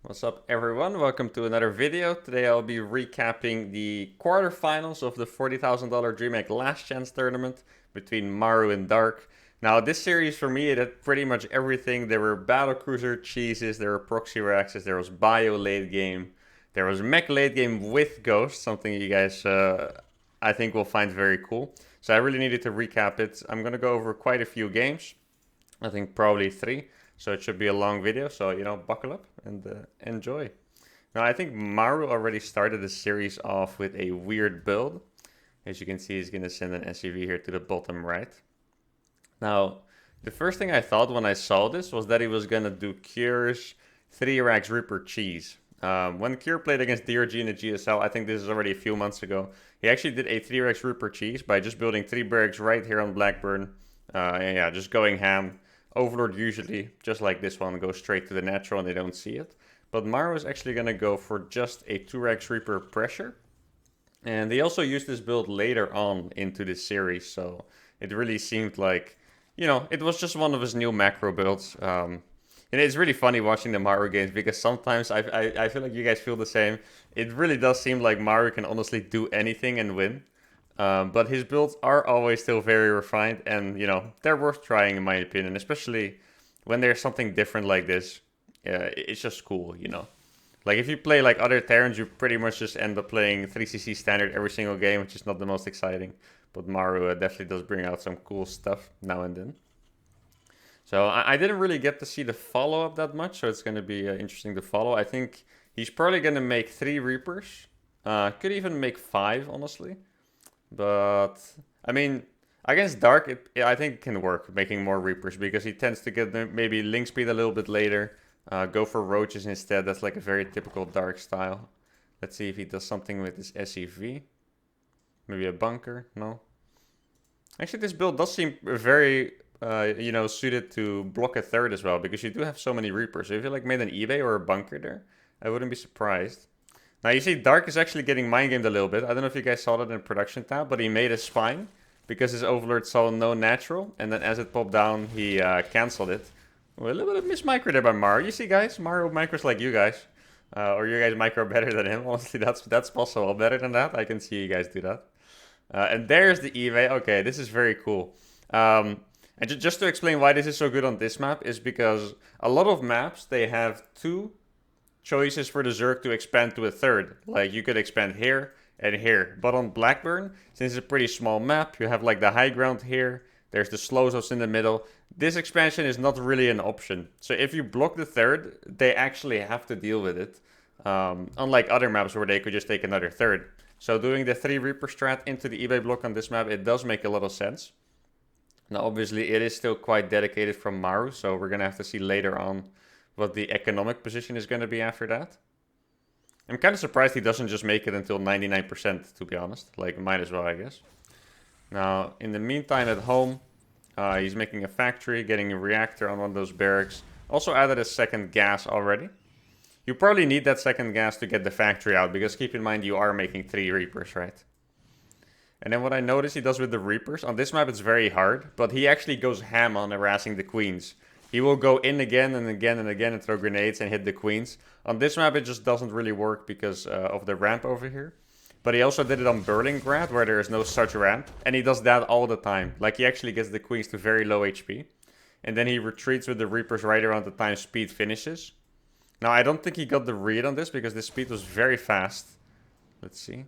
What's up everyone, welcome to another video. Today I'll be recapping the quarterfinals of the $40,000 DreamHack Last Chance tournament between Maru and Dark. Now this series for me, it had pretty much everything. There were battlecruiser cheeses, there were proxy raxes, there was bio late game, there was mech late game with ghost, something you guys I think will find very cool. So I really needed to recap it. I'm going to go over quite a few games, I think probably 3. So it should be a long video, so, buckle up and enjoy. Now, I think Maru already started the series off with a weird build. As you can see, he's going to send an SUV here to the bottom right. Now, the first thing I thought when I saw this was that he was going to do Cure's 3 racks Reaper Cheese. When Cure played against DRG in the GSL, I think this is already a few months ago, he actually did a 3 racks Reaper Cheese by just building 3 barracks right here on Blackburn. And yeah, just going ham. Overlord usually, just like this one, goes straight to the natural and they don't see it. But Maru is actually going to go for just a 2x Reaper pressure. And they also used this build later on into this series, so it really seemed like, it was just one of his new macro builds. And it's really funny watching the Maru games because sometimes I feel like you guys feel the same. It really does seem like Maru can honestly do anything and win. But his builds are always still very refined and, they're worth trying in my opinion, especially when there's something different like this. It's just cool, Like if you play like other Terrans, you pretty much just end up playing 3cc standard every single game, which is not the most exciting. But Maru definitely does bring out some cool stuff now and then. So I didn't really get to see the follow-up that much, so it's going to be interesting to follow. I think he's probably going to make 3 Reapers. Could even make 5, honestly. But, I mean, against Dark, I think it can work, making more Reapers, because he tends to get maybe link speed a little bit later, go for Roaches instead. That's like a very typical Dark style. Let's see if he does something with his SEV. Maybe a bunker? No. Actually, this build does seem very, suited to block a third as well, because you do have so many Reapers. So if you like made an eBay or a bunker there, I wouldn't be surprised. Now you see Dark is actually getting mind gamed a little bit. I don't know if you guys saw that in the production tab, but he made a spine because his Overlord saw no natural, and then as it popped down, he cancelled it. Well, a little bit of mismicro there by Maru. You see, guys, Maru micros like you guys, or you guys micro better than him. Honestly, that's possible. Better than that, I can see you guys do that. And there's the EVA. Okay, this is very cool. And just to explain why this is so good on this map is because a lot of maps, they have 2 choices for the Zerg to expand to a third. Like you could expand here and here. But on Blackburn, since it's a pretty small map, you have like the high ground here. There's the slow zones in the middle. This expansion is not really an option. So if you block the third, they actually have to deal with it. Unlike other maps where they could just take another third. So doing the 3 Reaper strat into the eBay block on this map, it does make a lot of sense. Now obviously it is still quite dedicated from Maru, so we're going to have to see later on what the economic position is going to be after that. I'm kind of surprised he doesn't just make it until 99%, to be honest. Like, might as well, I guess. Now, in the meantime, at home, he's making a factory, getting a reactor on one of those barracks. Also added a second gas already. You probably need that second gas to get the factory out, because keep in mind you are making 3 Reapers, right? And then what I noticed he does with the Reapers, on this map it's very hard, but he actually goes ham on harassing the Queens. He will go in again and again and again and throw grenades and hit the Queens. On this map, it just doesn't really work because of the ramp over here. But he also did it on Berlingrad, where there is no such ramp. And he does that all the time. Like, he actually gets the Queens to very low HP. And then he retreats with the Reapers right around the time speed finishes. Now, I don't think he got the read on this because the speed was very fast. Let's see.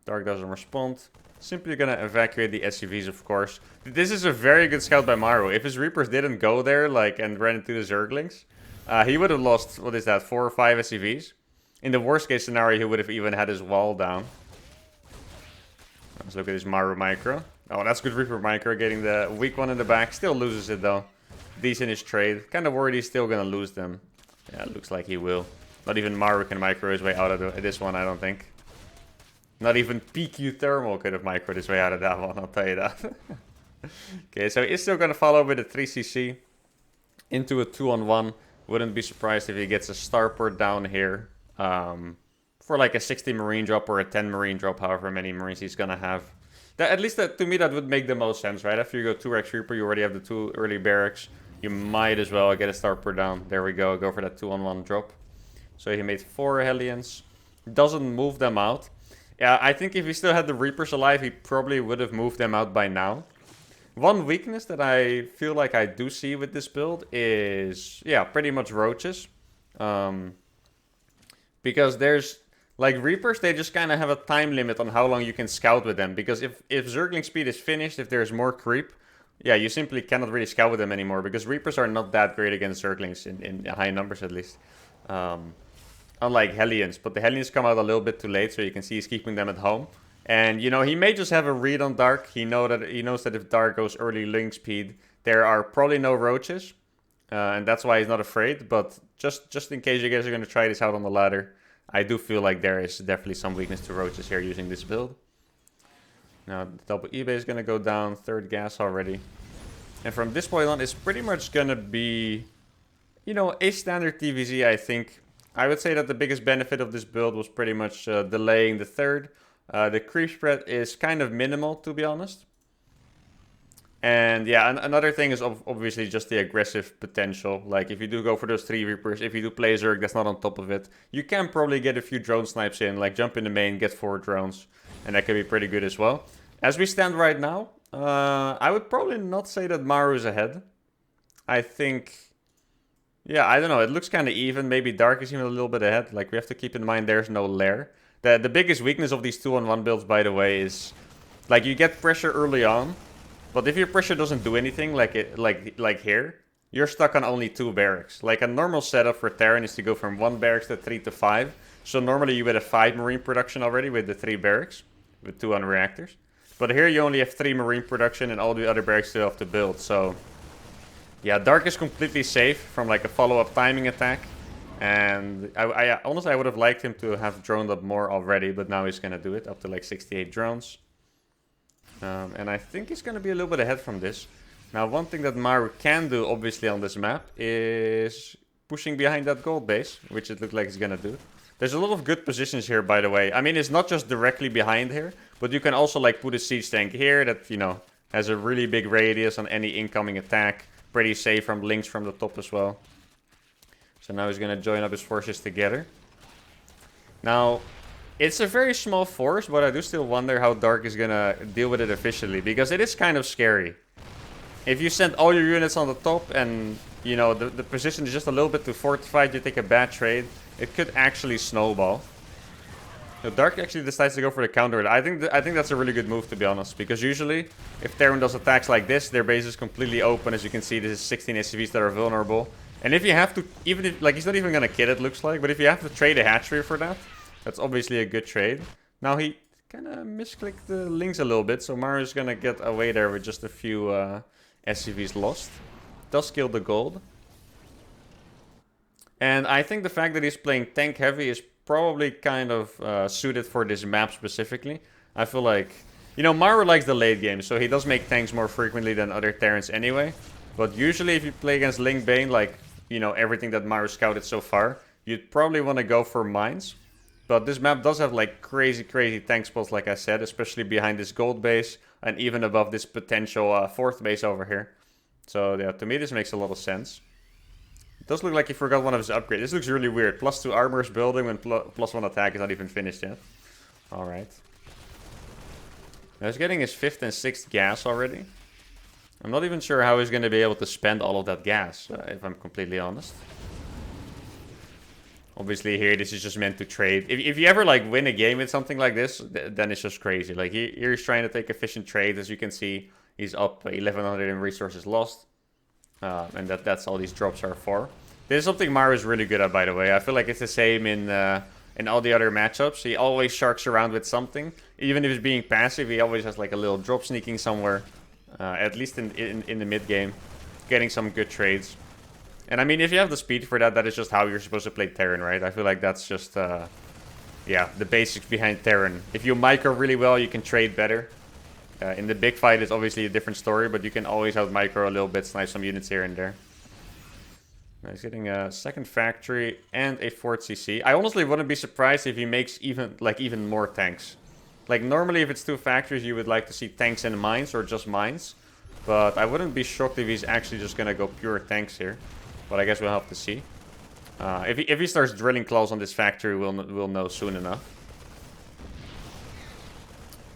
Dark doesn't respond. Simply gonna evacuate the SUVs, of course. This is a very good scout by Maru. If his Reapers didn't go there, and ran into the Zerglings, he would have lost, 4 or 5 SUVs. In the worst case scenario, he would have even had his wall down. Let's look at his Maru micro. Oh, that's good Reaper micro, getting the weak one in the back. Still loses it, though. Decent his trade. Kind of worried he's still gonna lose them. Yeah, it looks like he will. Not even Maru can micro his way out of this one, I don't think. Not even peak uThermal could have microed his way out of that one, I'll tell you that. Okay, so he's still going to follow with a 3cc into a 2-on-1. Wouldn't be surprised if he gets a starport down here for like a 60 marine drop or a 10 marine drop, however many marines he's going to have. At least to me that would make the most sense, right? After you go 2x Reaper, you already have the 2 early barracks. You might as well get a starport down. There we go for that 2-on-1 drop. So he made 4 Hellions. Doesn't move them out. Yeah, I think if he still had the Reapers alive, he probably would have moved them out by now. One weakness that I feel like I do see with this build is, yeah, pretty much roaches. Because there's, like, Reapers, they just kind of have a time limit on how long you can scout with them. Because if Zergling speed is finished, if there's more creep, yeah, you simply cannot really scout with them anymore. Because Reapers are not that great against Zerglings, in high numbers at least. Unlike Hellions. But the Hellions come out a little bit too late, so you can see he's keeping them at home. And, you know, he may just have a read on Dark. He knows that if Dark goes early link speed, there are probably no roaches. And that's why he's not afraid. But just in case you guys are going to try this out on the ladder, I do feel like there is definitely some weakness to roaches here using this build. Now, the double eBay is going to go down. 3rd gas already. And from this point on, it's pretty much going to be, you know, a standard TvZ, I think. I would say that the biggest benefit of this build was pretty much delaying the 3rd. The creep spread is kind of minimal, to be honest. And yeah, another thing is obviously just the aggressive potential. Like, if you do go for those 3 Reapers, if you do play Zerg that's not on top of it, you can probably get a few drone snipes in, like jump in the main, get 4 drones. And that could be pretty good as well. As we stand right now, I would probably not say that Maru is ahead. I think... yeah, I don't know. It looks kind of even. Maybe Dark is even a little bit ahead. Like, we have to keep in mind there's no lair. The biggest weakness of these 2-on-1 builds, by the way, is... like, you get pressure early on. But if your pressure doesn't do anything, like here, you're stuck on only 2 barracks. Like, a normal setup for Terran is to go from 1 barracks to 3 to 5. So normally you would have 5 marine production already with the 3 barracks. With 2 on reactors. But here you only have 3 marine production and all the other barracks still have to build. So... yeah, Dark is completely safe from like a follow-up timing attack. And I honestly, I would have liked him to have droned up more already, but now he's going to do it, up to like 68 drones. And I think he's going to be a little bit ahead from this. Now, one thing that Maru can do, obviously, on this map is pushing behind that gold base, which it looks like he's going to do. There's a lot of good positions here, by the way. I mean, it's not just directly behind here, but you can also like put a siege tank here that, you know, has a really big radius on any incoming attack. Pretty safe from links from the top as well. So now he's going to join up his forces together. Now, it's a very small force, but I do still wonder how Dark is going to deal with it officially. Because it is kind of scary. If you send all your units on the top and, you know, the position is just a little bit too fortified, you take a bad trade, it could actually snowball. So Dark actually decides to go for the counter. I think that's a really good move, to be honest. Because usually, if Terran does attacks like this, their base is completely open. As you can see, this is 16 SCVs that are vulnerable. And if you have to, even if, like, he's not even going to kid it, looks like. But if you have to trade a hatchery for that, that's obviously a good trade. Now he kind of misclicked the links a little bit. So Maru is going to get away there with just a few SCVs lost. Does kill the gold. And I think the fact that he's playing tank heavy is probably kind of suited for this map specifically. I feel like, you know, Maru likes the late game, so he does make tanks more frequently than other Terrans anyway. But usually if you play against Link Bane, like, you know, everything that Maru scouted so far, you'd probably want to go for mines. But this map does have like crazy tank spots, like I said, especially behind this gold base and even above this potential 4th base over here. So yeah, to me this makes a lot of sense. It does look like he forgot one of his upgrades. This looks really weird. +2 armor is building when +1 attack is not even finished yet. Alright. Now he's getting his 5th and 6th gas already. I'm not even sure how he's going to be able to spend all of that gas, if I'm completely honest. Obviously here this is just meant to trade. If you ever like win a game with something like this, then it's just crazy. Like here he's trying to take efficient trades. As you can see, he's up 1100 in resources lost. And that's all these drops are for. This is something Maru is really good at, by the way. I feel like it's the same in all the other matchups. He always sharks around with something. Even if he's being passive, he always has like a little drop sneaking somewhere. At least in the mid game. Getting some good trades. And I mean, if you have the speed for that, that is just how you're supposed to play Terran, right? I feel like that's just, yeah, the basics behind Terran. If you micro really well, you can trade better. In the big fight, it's obviously a different story, but you can always out micro a little bit, snipe some units here and there. Now he's getting a 2nd factory and a 4th CC. I honestly wouldn't be surprised if he makes even more tanks. Like normally, if it's 2 factories, you would like to see tanks and mines or just mines. But I wouldn't be shocked if he's actually just gonna go pure tanks here. But I guess we'll have to see. If he starts drilling claws on this factory, we'll know soon enough.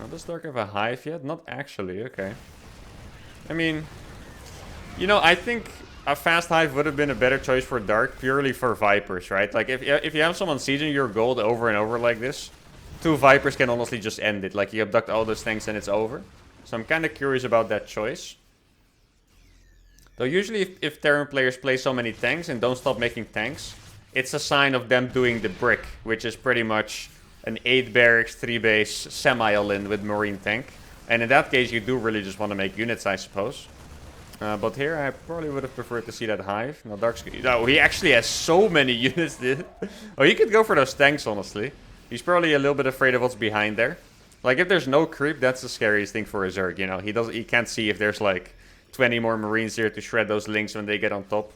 Oh, does Dark have a hive yet? Not actually, okay. I mean, you know, I think a fast hive would have been a better choice for Dark, purely for Vipers, right? Like, if you have someone sieging your gold over and over like this, 2 Vipers can honestly just end it. Like, you abduct all those things and it's over. So I'm kind of curious about that choice. Though usually if Terran players play so many tanks and don't stop making tanks, it's a sign of them doing the brick, which is pretty much an 8 barracks, 3 base, semi-all-in with Marine tank. And in that case, you do really just want to make units, I suppose. But here, I probably would have preferred to see that hive. Now, Dark's... No, he actually has so many units, dude. Oh, he could go for those tanks, honestly. He's probably a little bit afraid of what's behind there. Like, if there's no creep, that's the scariest thing for a Zerg, you know? He can't see if there's, like, 20 more Marines here to shred those links when they get on top.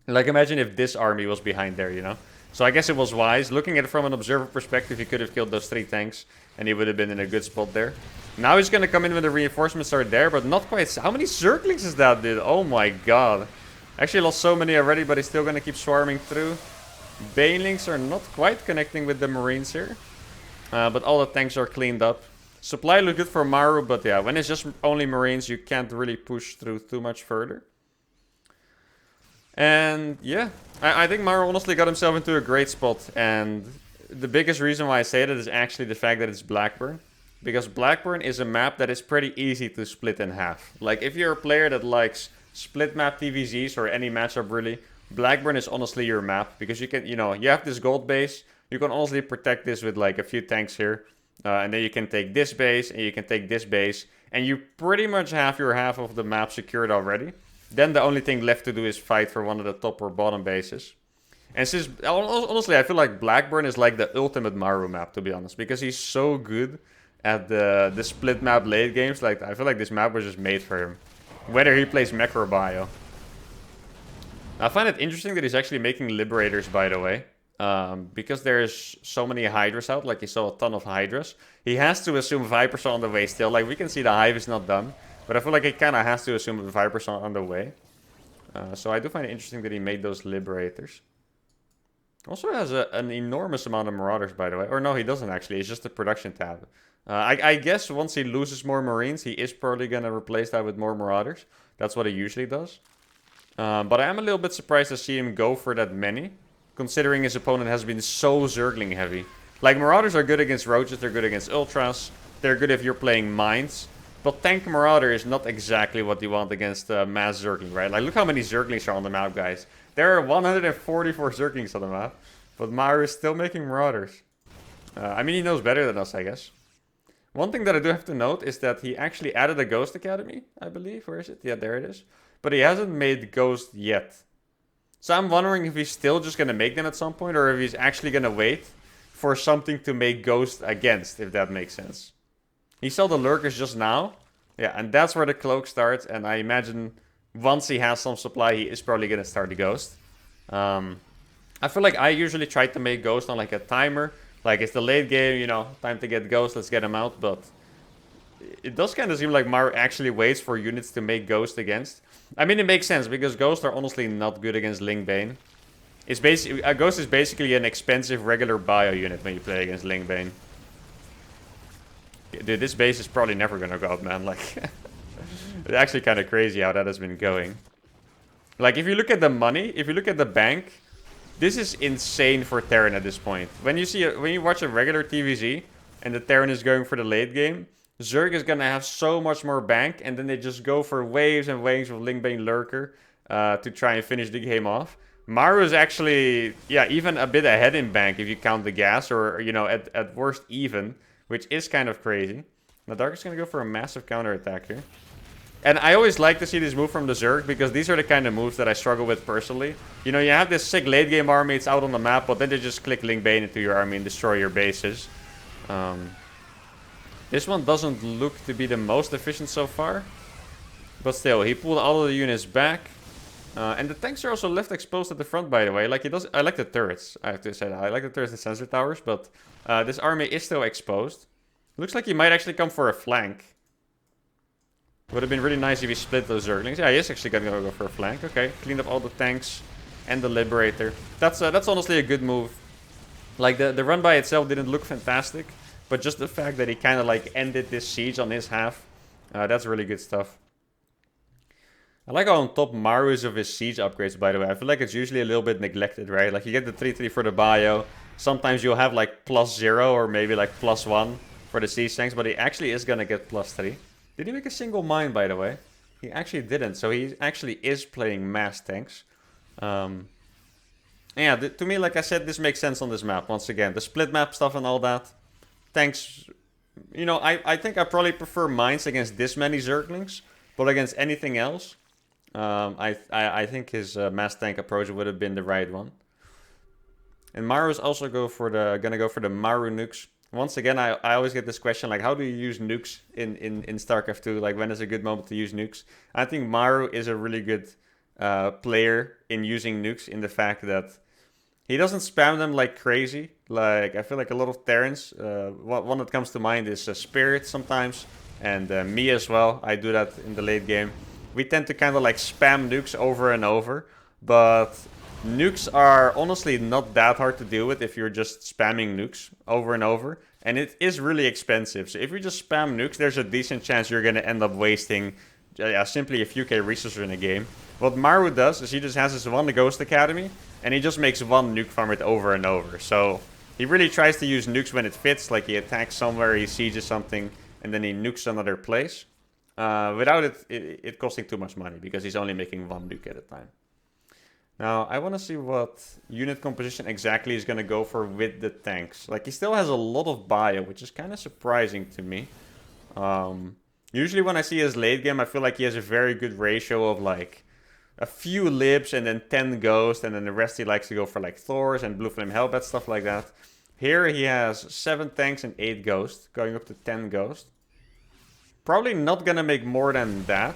Like, imagine if this army was behind there, you know? So I guess it was wise. Looking at it from an observer perspective, he could have killed those 3 tanks, and he would have been in a good spot there. Now he's going to come in when the reinforcements are there, but not quite. How many Zerglings is that, dude? Oh my god. Actually lost so many already, but he's still going to keep swarming through. Banelings are not quite connecting with the Marines here. But all the tanks are cleaned up. Supply looks good for Maru, but yeah, when it's just only Marines, you can't really push through too much further. And yeah, I think Maru honestly got himself into a great spot. And the biggest reason why I say that is actually the fact that it's Blackburn. Because Blackburn is a map that is pretty easy to split in half. Like, if you're a player that likes split map TvZs or any matchup really, Blackburn is honestly your map. Because you can, you know, you have this gold base. You can honestly protect this with like a few tanks here. And then you can take this base and you can take this base. And you pretty much have your half of the map secured already. Then the only thing left to do is fight for one of the top or bottom bases. And since, honestly, I feel like Blackburn is like the ultimate Maru map, to be honest. Because he's so good at the split map late games. Like, I feel like this map was just made for him. Whether he plays mech or bio. I find it interesting that he's actually making Liberators, by the way. Because there's so many Hydras out, like he saw a ton of Hydras. He has to assume Vipers are on the way still. Like, we can see the hive is not done. But I feel like he kind of has to assume that Vipers are on the way. So I do find it interesting that he made those Liberators. Also has an enormous amount of Marauders, by the way. Or no, he doesn't actually. It's just a production tab. I guess once he loses more Marines, he is probably going to replace that with more Marauders. That's what he usually does. But I am a little bit surprised to see him go for that many. Considering his opponent has been so Zergling heavy. Like, Marauders are good against Roaches, they're good against Ultras. They're good if you're playing Mines. But Tank Marauder is not exactly what you want against mass Zergling, right? Like, look how many Zerglings are on the map, guys. There are 144 Zerglings on the map. But Maru is still making Marauders. I mean, he knows better than us, I guess. One thing that I do have to note is that he actually added a Ghost Academy, I believe. Where is it? Yeah, there it is. But he hasn't made Ghost yet. So I'm wondering if he's still just going to make them at some point, or if he's actually going to wait for something to make Ghost against, if that makes sense. He saw the Lurkers just now. Yeah, and that's where the Cloak starts. And I imagine once he has some supply, he is probably going to start the Ghost. I feel like I usually try to make Ghost on like a timer. Like, it's the late game, you know, time to get Ghost, let's get him out. But it does kind of seem like Maru actually waits for units to make Ghost against. I mean, it makes sense, because Ghosts are honestly not good against Lingbane. It's basically, a Ghost is basically an expensive regular bio unit when you play against Lingbane. Dude, this base is probably never gonna go up, man. Like, it's actually kind of crazy how that has been going. Like, if you look at the money, if you look at the bank, this is insane for Terran at this point. When you watch a regular TvZ and the Terran is going for the late game, Zerg is gonna have so much more bank, and then they just go for waves and waves of Lingbane Lurker to try and finish the game off. Maru is actually, yeah, even a bit ahead in bank if you count the gas, or, you know, at worst even, which is kind of crazy. Now Dark is gonna go for a massive counterattack here. And I always like to see this move from the Zerg, because these are the kind of moves that I struggle with personally. You know, you have this sick late game army, it's out on the map, but then they just click Lingbane into your army and destroy your bases. This one doesn't look to be the most efficient so far. But still, he pulled all of the units back. And the tanks are also left exposed at the front, by the way. Like, he does. I like the turrets, I have to say that. I like the turrets and sensor towers, but this army is still exposed. Looks like he might actually come for a flank. Would have been really nice if he split those Zerglings. Yeah, he is actually going to go for a flank. Okay, cleaned up all the tanks. and the Liberator. That's honestly a good move. Like, the run by itself didn't look fantastic, but just the fact that he kind of like ended this siege on his half, that's really good stuff. I like how on top Maru is of his siege upgrades, by the way. I feel like it's usually a little bit neglected, right? Like, you get the 3-3 for the bio. Sometimes you'll have like +0 or maybe like +1 for the siege tanks, but he actually is gonna get +3. Did he make a single mine, by the way? He actually didn't, so he actually is playing mass tanks. Yeah, to me, like I said, this makes sense on this map. Once again, the split map stuff and all that. Tanks, you know, I think I probably prefer mines against this many Zerglings, but against anything else, I think his mass tank approach would have been the right one. And Maru's also gonna go for the Maru nukes. Once again, I always get this question, like, how do you use nukes in StarCraft 2? Like, when is a good moment to use nukes? I think Maru is a really good player in using nukes, in the fact that he doesn't spam them like crazy. Like, I feel like a lot of Terrans, one that comes to mind is Spirit sometimes, and me as well. I do that in the late game. We tend to kind of like spam nukes over and over, but nukes are honestly not that hard to deal with if you're just spamming nukes over and over. And it is really expensive. So if you just spam nukes, there's a decent chance you're going to end up wasting simply a few K resources in a game. What Maru does is he just has his one Ghost Academy, and he just makes one nuke farm it over and over. So he really tries to use nukes when it fits, like he attacks somewhere, he sieges something, and then he nukes another place. Without it costing too much money, because he's only making one nuke at a time. Now, I want to see what unit composition exactly he's going to go for with the tanks. Like, he still has a lot of bio, which is kind of surprising to me. Usually when I see his late game, I feel like he has a very good ratio of, like, a few libs and then 10 ghosts, and then the rest he likes to go for, like, Thors and Blue Flame Hellbat, stuff like that. Here he has 7 tanks and 8 ghosts, going up to 10 ghosts. Probably not going to make more than that.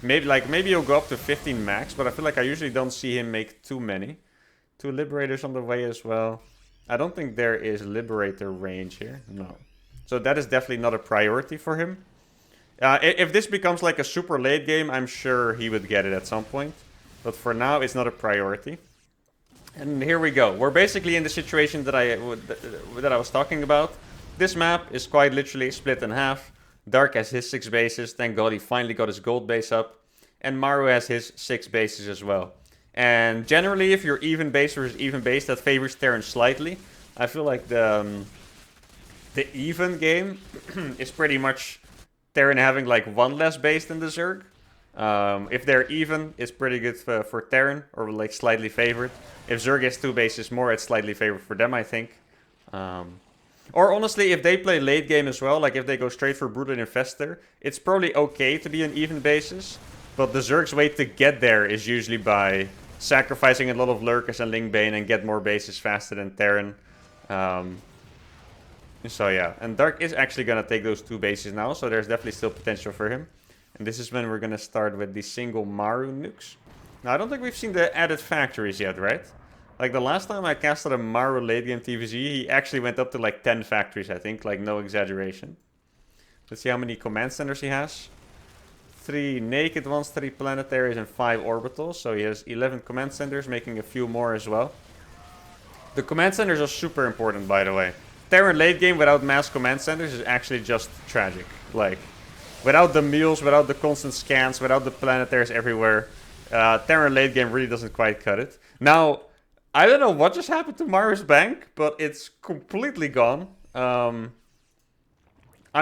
Maybe he'll go up to 15 max, but I feel like I usually don't see him make too many. 2 Liberators on the way as well. I don't think there is Liberator range here. No. So that is definitely not a priority for him. If this becomes like a super late game, I'm sure he would get it at some point. But for now, it's not a priority. And here we go. We're basically in the situation that I was talking about. This map is quite literally split in half. Dark has his 6 bases. Thank God he finally got his gold base up. And Maru has his 6 bases as well. And generally, if you're even base versus even base, that favors Terran slightly. I feel like the even game is pretty much Terran having like 1 less base than the Zerg. If they're even, it's pretty good for Terran, or like slightly favored. If Zerg has 2 bases more, it's slightly favored for them, I think. Or honestly, if they play late game as well, like if they go straight for Brooded Infestor, it's probably okay to be an even basis. But the Zerg's way to get there is usually by sacrificing a lot of Lurkers and Lingbane and get more bases faster than Terran. So yeah, and Dark is actually going to take those 2 bases now, so there's definitely still potential for him. And this is when we're going to start with the single Maru nukes. Now, I don't think we've seen the added factories yet, right? Like, the last time I casted a Maru late game TvZ, he actually went up to like 10 factories, I think. Like, no exaggeration. Let's see how many command centers he has. 3 naked ones, 3 planetaries, and 5 orbitals. So he has 11 command centers, making a few more as well. The command centers are super important, by the way. Terran late game without mass command centers is actually just tragic. Like, without the mules, without the constant scans, without the planetaries everywhere, Terran late game really doesn't quite cut it. Now, I don't know what just happened to Maru's bank, but it's completely gone. I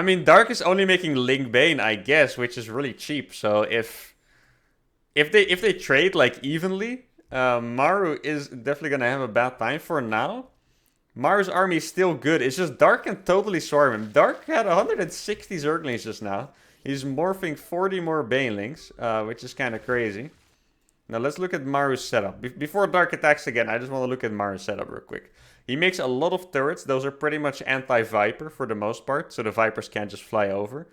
mean, Dark is only making Lingbane, I guess, which is really cheap. So if they trade like evenly, Maru is definitely gonna have a bad time for now. Maru's army is still good. It's just Dark can totally swarm him. Dark had 160 Zerglings just now. He's morphing 40 more Banelings, which is kind of crazy. Now let's look at Maru's setup. Before Dark attacks again, I just want to look at Maru's setup real quick. He makes a lot of turrets. Those are pretty much anti-Viper for the most part, so the Vipers can't just fly over.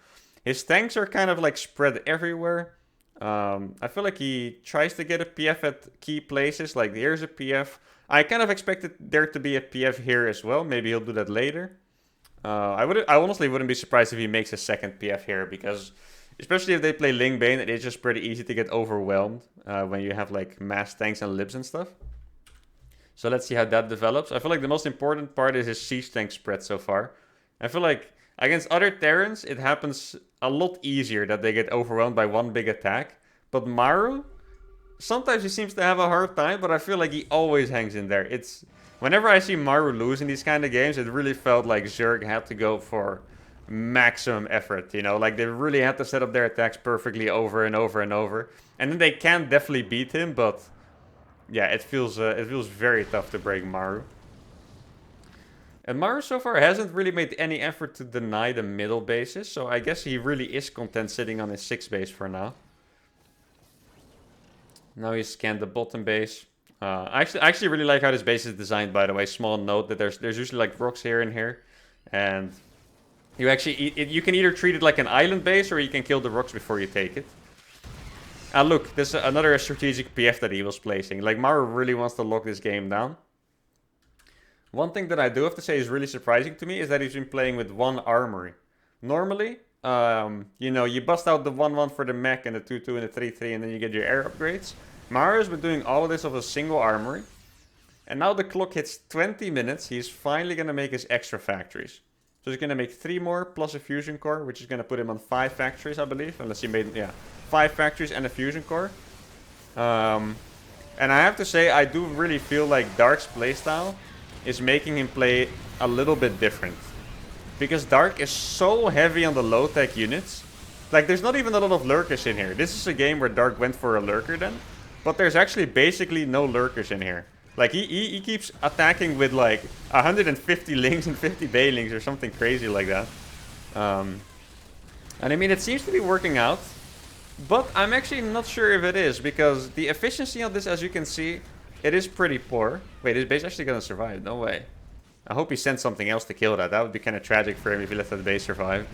His tanks are kind of like spread everywhere. I feel like he tries to get a PF at key places, like here's a PF. I kind of expected there to be a PF here as well. Maybe he'll do that later. I honestly wouldn't be surprised if he makes a second PF here, because especially if they play Lingbane, it's just pretty easy to get overwhelmed when you have like mass tanks and libs and stuff. So let's see how that develops. I feel like the most important part is his siege tank spread so far. I feel like against other Terrans, it happens a lot easier that they get overwhelmed by one big attack. But Maru, sometimes he seems to have a hard time, but I feel like he always hangs in there. It's whenever I see Maru lose in these kind of games, it really felt like Zerg had to go for maximum effort, you know, like they really had to set up their attacks perfectly over and over and over. And then they can definitely beat him, but yeah, it feels very tough to break Maru. And Maru so far hasn't really made any effort to deny the middle bases, so I guess he really is content sitting on his 6th base for now. Now he scanned the bottom base. I actually really like how this base is designed, by the way. Small note that there's usually like rocks here and here, and you actually you can either treat it like an island base or you can kill the rocks before you take it. Look, this is another strategic PF that he was placing. Like Maru really wants to lock this game down. One thing that I do have to say is really surprising to me is that he's been playing with one armory. Normally, you know, you bust out the 1-1 for the mech and the 2-2 and the 3-3 and then you get your air upgrades. Maru's been doing all of this of a single armory. And now the clock hits 20 minutes. He's finally going to make his extra factories. So he's going to make 3 more plus a fusion core, which is going to put him on 5 factories, I believe. Unless he made, yeah, 5 factories and a fusion core. And I have to say, I do really feel like Dark's playstyle is making him play a little bit different. Because Dark is so heavy on the low-tech units. Like, there's not even a lot of lurkers in here. This is a game where Dark went for a lurker then. But there's actually basically no lurkers in here. Like, he keeps attacking with, like, 150 lings and 50 baylings or something crazy like that. And I mean, it seems to be working out. But I'm actually not sure if it is. Because the efficiency of this, as you can see, it is pretty poor. Wait, is base actually going to survive? No way. I hope he sent something else to kill that. That would be kind of tragic for him if he let that base survive.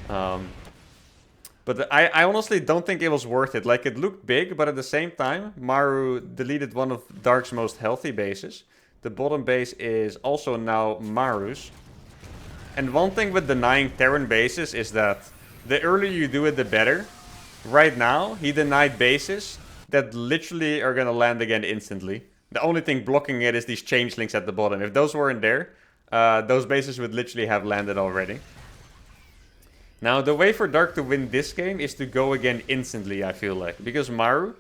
But I honestly don't think it was worth it. Like, it looked big, but at the same time, Maru deleted one of Dark's most healthy bases. The bottom base is also now Maru's. And one thing with denying Terran bases is that the earlier you do it, the better. Right now, he denied bases that literally are going to land again instantly. The only thing blocking it is these changelings at the bottom. If those weren't there, those bases would literally have landed already. Now, the way for Dark to win this game is to go again instantly, I feel like. Because Maru,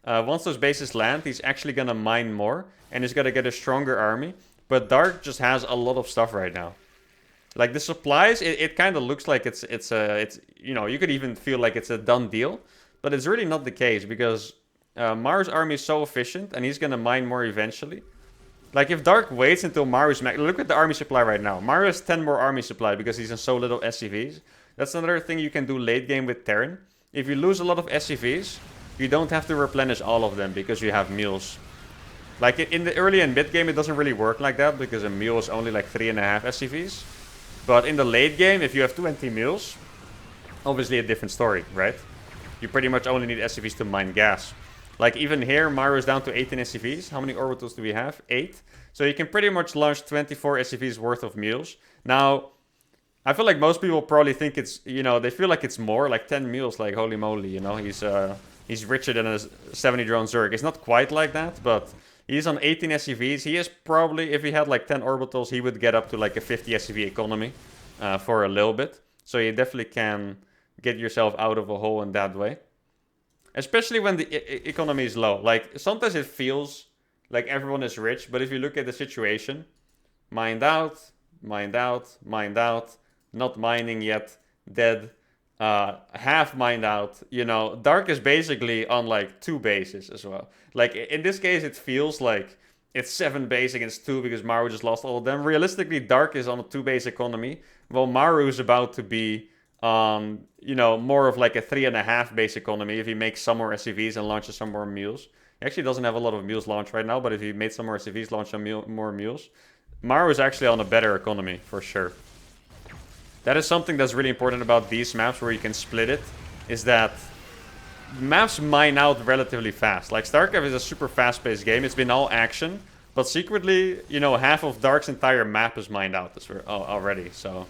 once those bases land, he's actually going to mine more. And he's going to get a stronger army. But Dark just has a lot of stuff right now. Like, the supplies, it kind of looks like it's you know, you could even feel like it's a done deal. But it's really not the case, because Maru's army is so efficient, and he's going to mine more eventually. Like, if Dark waits until Maru's max... Look at the army supply right now. Maru has 10 more army supply because he's in so little SCVs. That's another thing you can do late game with Terran. If you lose a lot of SCVs, you don't have to replenish all of them because you have mules. Like, in the early and mid game, it doesn't really work like that because a mule is only like 3.5 SCVs. But in the late game, if you have 20 mules, obviously a different story, right? You pretty much only need SCVs to mine gas. Like, even here, Maru is down to 18 SCVs. How many orbitals do we have? 8. So you can pretty much launch 24 SCVs worth of mules. Now, I feel like most people probably think it's, you know, they feel like it's more, like 10 mules, like holy moly, you know, he's richer than a 70 drone Zerg. It's not quite like that, but he's on 18 SCVs. He is probably, if he had like 10 orbitals, he would get up to like a 50 SCV economy for a little bit. So you definitely can get yourself out of a hole in that way. Especially when the economy is low. Like, sometimes it feels like everyone is rich, but if you look at the situation, mined out, mined out, mined out, not mining yet, dead, half mined out, you know, Dark is basically on like 2 bases as well. Like, in this case, it feels like it's 7 base against 2 because Maru just lost all of them. Realistically, Dark is on a 2 base economy, while Maru is about to be on, you know, more of like a 3.5 base economy if he makes some more SCVs and launches some more mules. He actually doesn't have a lot of mules launched right now, but if he made some more SCVs, launch some more mules, Maru is actually on a better economy for sure. That is something that's really important about these maps where you can split it, is that maps mine out relatively fast. Like, StarCraft is a super fast-paced game. It's been all action, but secretly, you know, half of Dark's entire map is mined out already, so.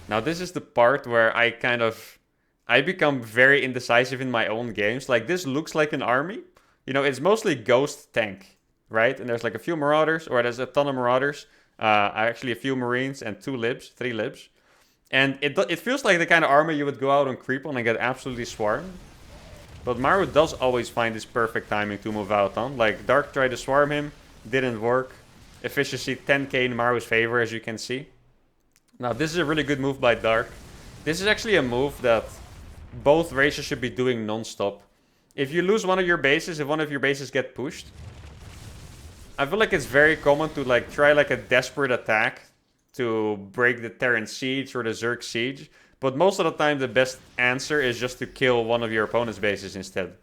Now, this is the part where I become very indecisive in my own games. Like, this looks like an army. You know, it's mostly ghost tank. right? And there's like a few Marauders, or there's a ton of Marauders. Actually a few Marines and 2 Libs, 3 Libs. And it feels like the kind of army you would go out on creep on and get absolutely swarmed. But Maru does always find this perfect timing to move out on. Like, Dark tried to swarm him, didn't work. Efficiency 10k in Maru's favor, as you can see. Now, this is a really good move by Dark. This is actually a move that both races should be doing non-stop. If you lose one of your bases, if one of your bases get pushed, I feel like it's very common to like try like a desperate attack to break the Terran Siege or the Zerg Siege. But most of the time the best answer is just to kill one of your opponent's bases instead.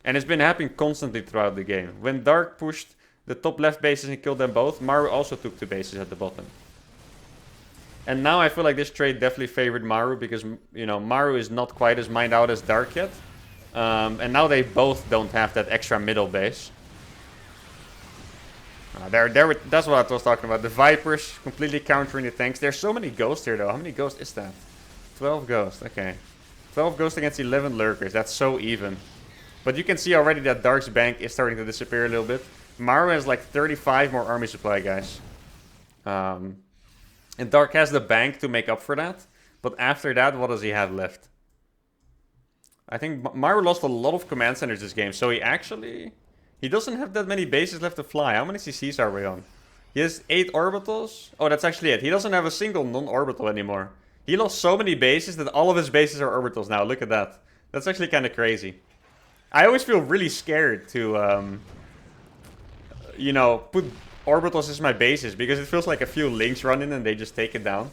And it's been happening constantly throughout the game. When Dark pushed the top left bases and killed them both, Maru also took 2 bases at the bottom. And now I feel like this trade definitely favored Maru because, you know, Maru is not quite as mined out as Dark yet. And now they both don't have that extra middle base. That's what I was talking about. The Vipers completely countering the tanks. There's so many ghosts here though. How many ghosts is that? 12 ghosts, okay. 12 ghosts against 11 lurkers. That's so even. But you can see already that Dark's bank is starting to disappear a little bit. Maru has like 35 more army supply, guys. And Dark has the bank to make up for that. But after that, what does he have left? I think Maru lost a lot of command centers this game. So he doesn't have that many bases left to fly. How many CCs are we on? He has 8 orbitals. Oh, that's actually it. He doesn't have a single non-orbital anymore. He lost so many bases that all of his bases are orbitals now. Look at that. That's actually kind of crazy. I always feel really scared to, you know, put orbitals as my bases because it feels like a few links run in and they just take it down.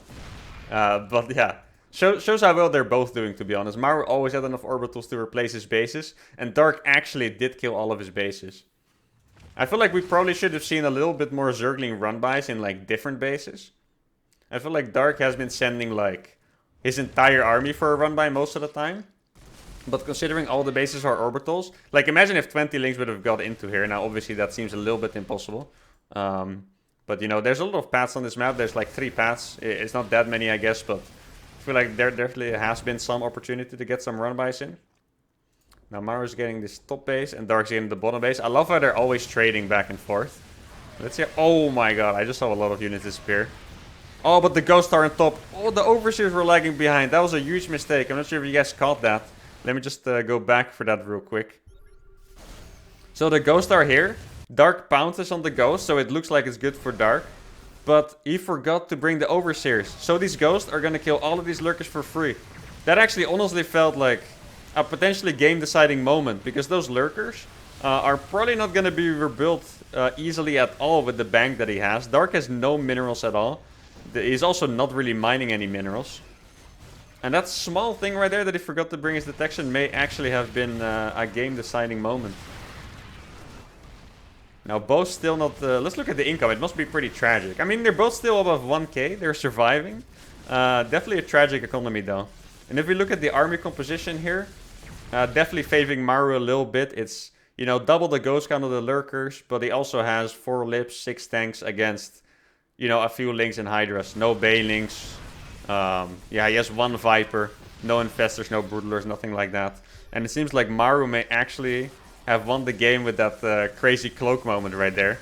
But yeah, shows how well they're both doing, to be honest. Maru always had enough orbitals to replace his bases, and Dark actually did kill all of his bases. I feel like we probably should have seen a little bit more Zergling run-bys in like different bases. I feel like Dark has been sending like his entire army for a run-by most of the time. But considering all the bases are orbitals, like imagine if 20 links would have got into here. Now obviously that seems a little bit impossible. But you know, there's a lot of paths on this map. There's like 3 paths. It's not that many, I guess, but I feel like there definitely has been some opportunity to get some run-bys in. Now Maru's getting this top base and Dark's getting the bottom base. I love how they're always trading back and forth. Let's see. Oh my god, I just saw a lot of units disappear. Oh, but the ghosts are on top. Oh, the overseers were lagging behind. That was a huge mistake. I'm not sure if you guys caught that. Let me just go back for that real quick. So the ghosts are here. Dark pounces on the ghost, so it looks like it's good for Dark. But he forgot to bring the overseers. So these ghosts are going to kill all of these lurkers for free. That actually honestly felt like a potentially game-deciding moment. Because those lurkers are probably not going to be rebuilt easily at all with the bank that he has. Dark has no minerals at all. He's also not really mining any minerals. And that small thing right there that he forgot to bring his detection may actually have been a game-deciding moment. Now, both still not... let's look at the income. It must be pretty tragic. I mean, they're both still above 1k. They're surviving. Definitely a tragic economy, though. And if we look at the army composition here, definitely favoring Maru a little bit. It's, you know, double the ghost count of the lurkers, but he also has 4 lips, 6 tanks against... You know, a few links and hydras. No banelings. Yeah, he has 1 viper. No infestors, no broodlers, nothing like that. And it seems like Maru may actually have won the game with that crazy cloak moment right there.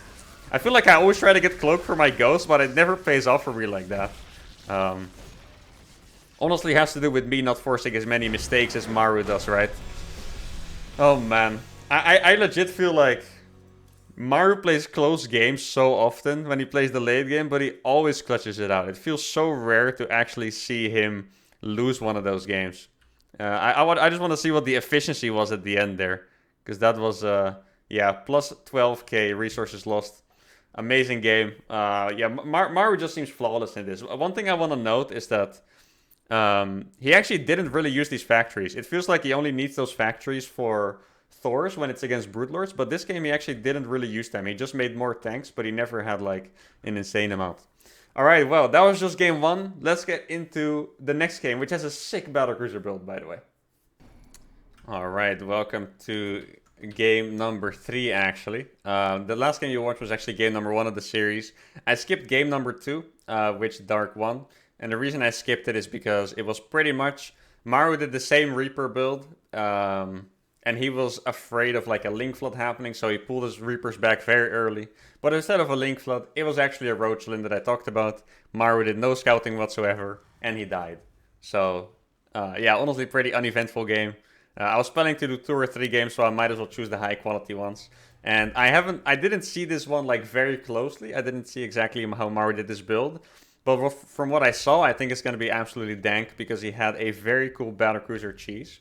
I feel like I always try to get cloak for my ghost, but it never pays off for me like that. Honestly, it has to do with me not forcing as many mistakes as Maru does, right? Oh man. I legit feel like Maru plays close games so often when he plays the late game, but he always clutches it out. It feels so rare to actually see him lose one of those games. I just want to see what the efficiency was at the end there. Because that was, yeah, plus 12k resources lost. Amazing game. Yeah, Maru just seems flawless in this. One thing I want to note is that he actually didn't really use these factories. It feels like he only needs those factories for Thors when it's against Broodlords, but this game he actually didn't really use them. He just made more tanks, but he never had like an insane amount. Alright, well, that was just game 1. Let's get into the next game, which has a sick battlecruiser build, by the way. Alright, welcome to game number 3, actually. The last game you watched was actually game number 1 of the series. I skipped game number 2, which Dark won. And the reason I skipped it is because it was pretty much... Maru did the same Reaper build, and he was afraid of like a link flood happening, so he pulled his Reapers back very early. But instead of a link flood, it was actually a Roach Lin that I talked about. Maru did no scouting whatsoever, and he died. So, yeah, honestly, pretty uneventful game. I was planning to do 2 or 3 games, so I might as well choose the high quality ones. And I didn't see this one like very closely. I didn't see exactly how Maru did this build. But from what I saw, I think it's going to be absolutely dank because he had a very cool battlecruiser cheese.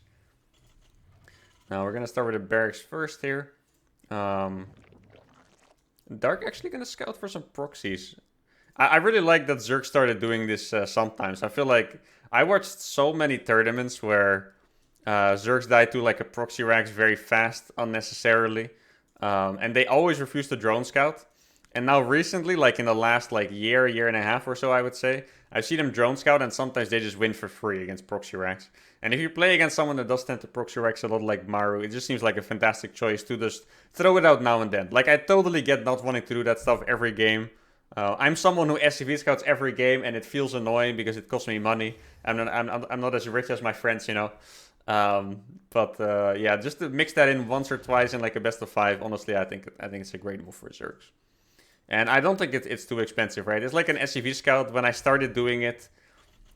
Now we're going to start with the barracks first here. Dark actually going to scout for some proxies. I really like that Zerg started doing this sometimes. I feel like I watched so many tournaments where Zergs died to like a proxy rax very fast, unnecessarily. And they always refuse to drone scout. And now recently, like in the last like year and a half or so, I would say, I've seen them drone scout and sometimes they just win for free against proxy racks. And if you play against someone that does tend to proxy racks a lot like Maru, it just seems like a fantastic choice to just throw it out now and then. Like I totally get not wanting to do that stuff every game. I'm someone who SCV scouts every game and it feels annoying because it costs me money. I'm not as rich as my friends, you know. Yeah, just to mix that in once or twice in like a best of 5, honestly, I think it's a great move for Zergs. And I don't think it's too expensive, right? It's like an SCV scout. When I started doing it,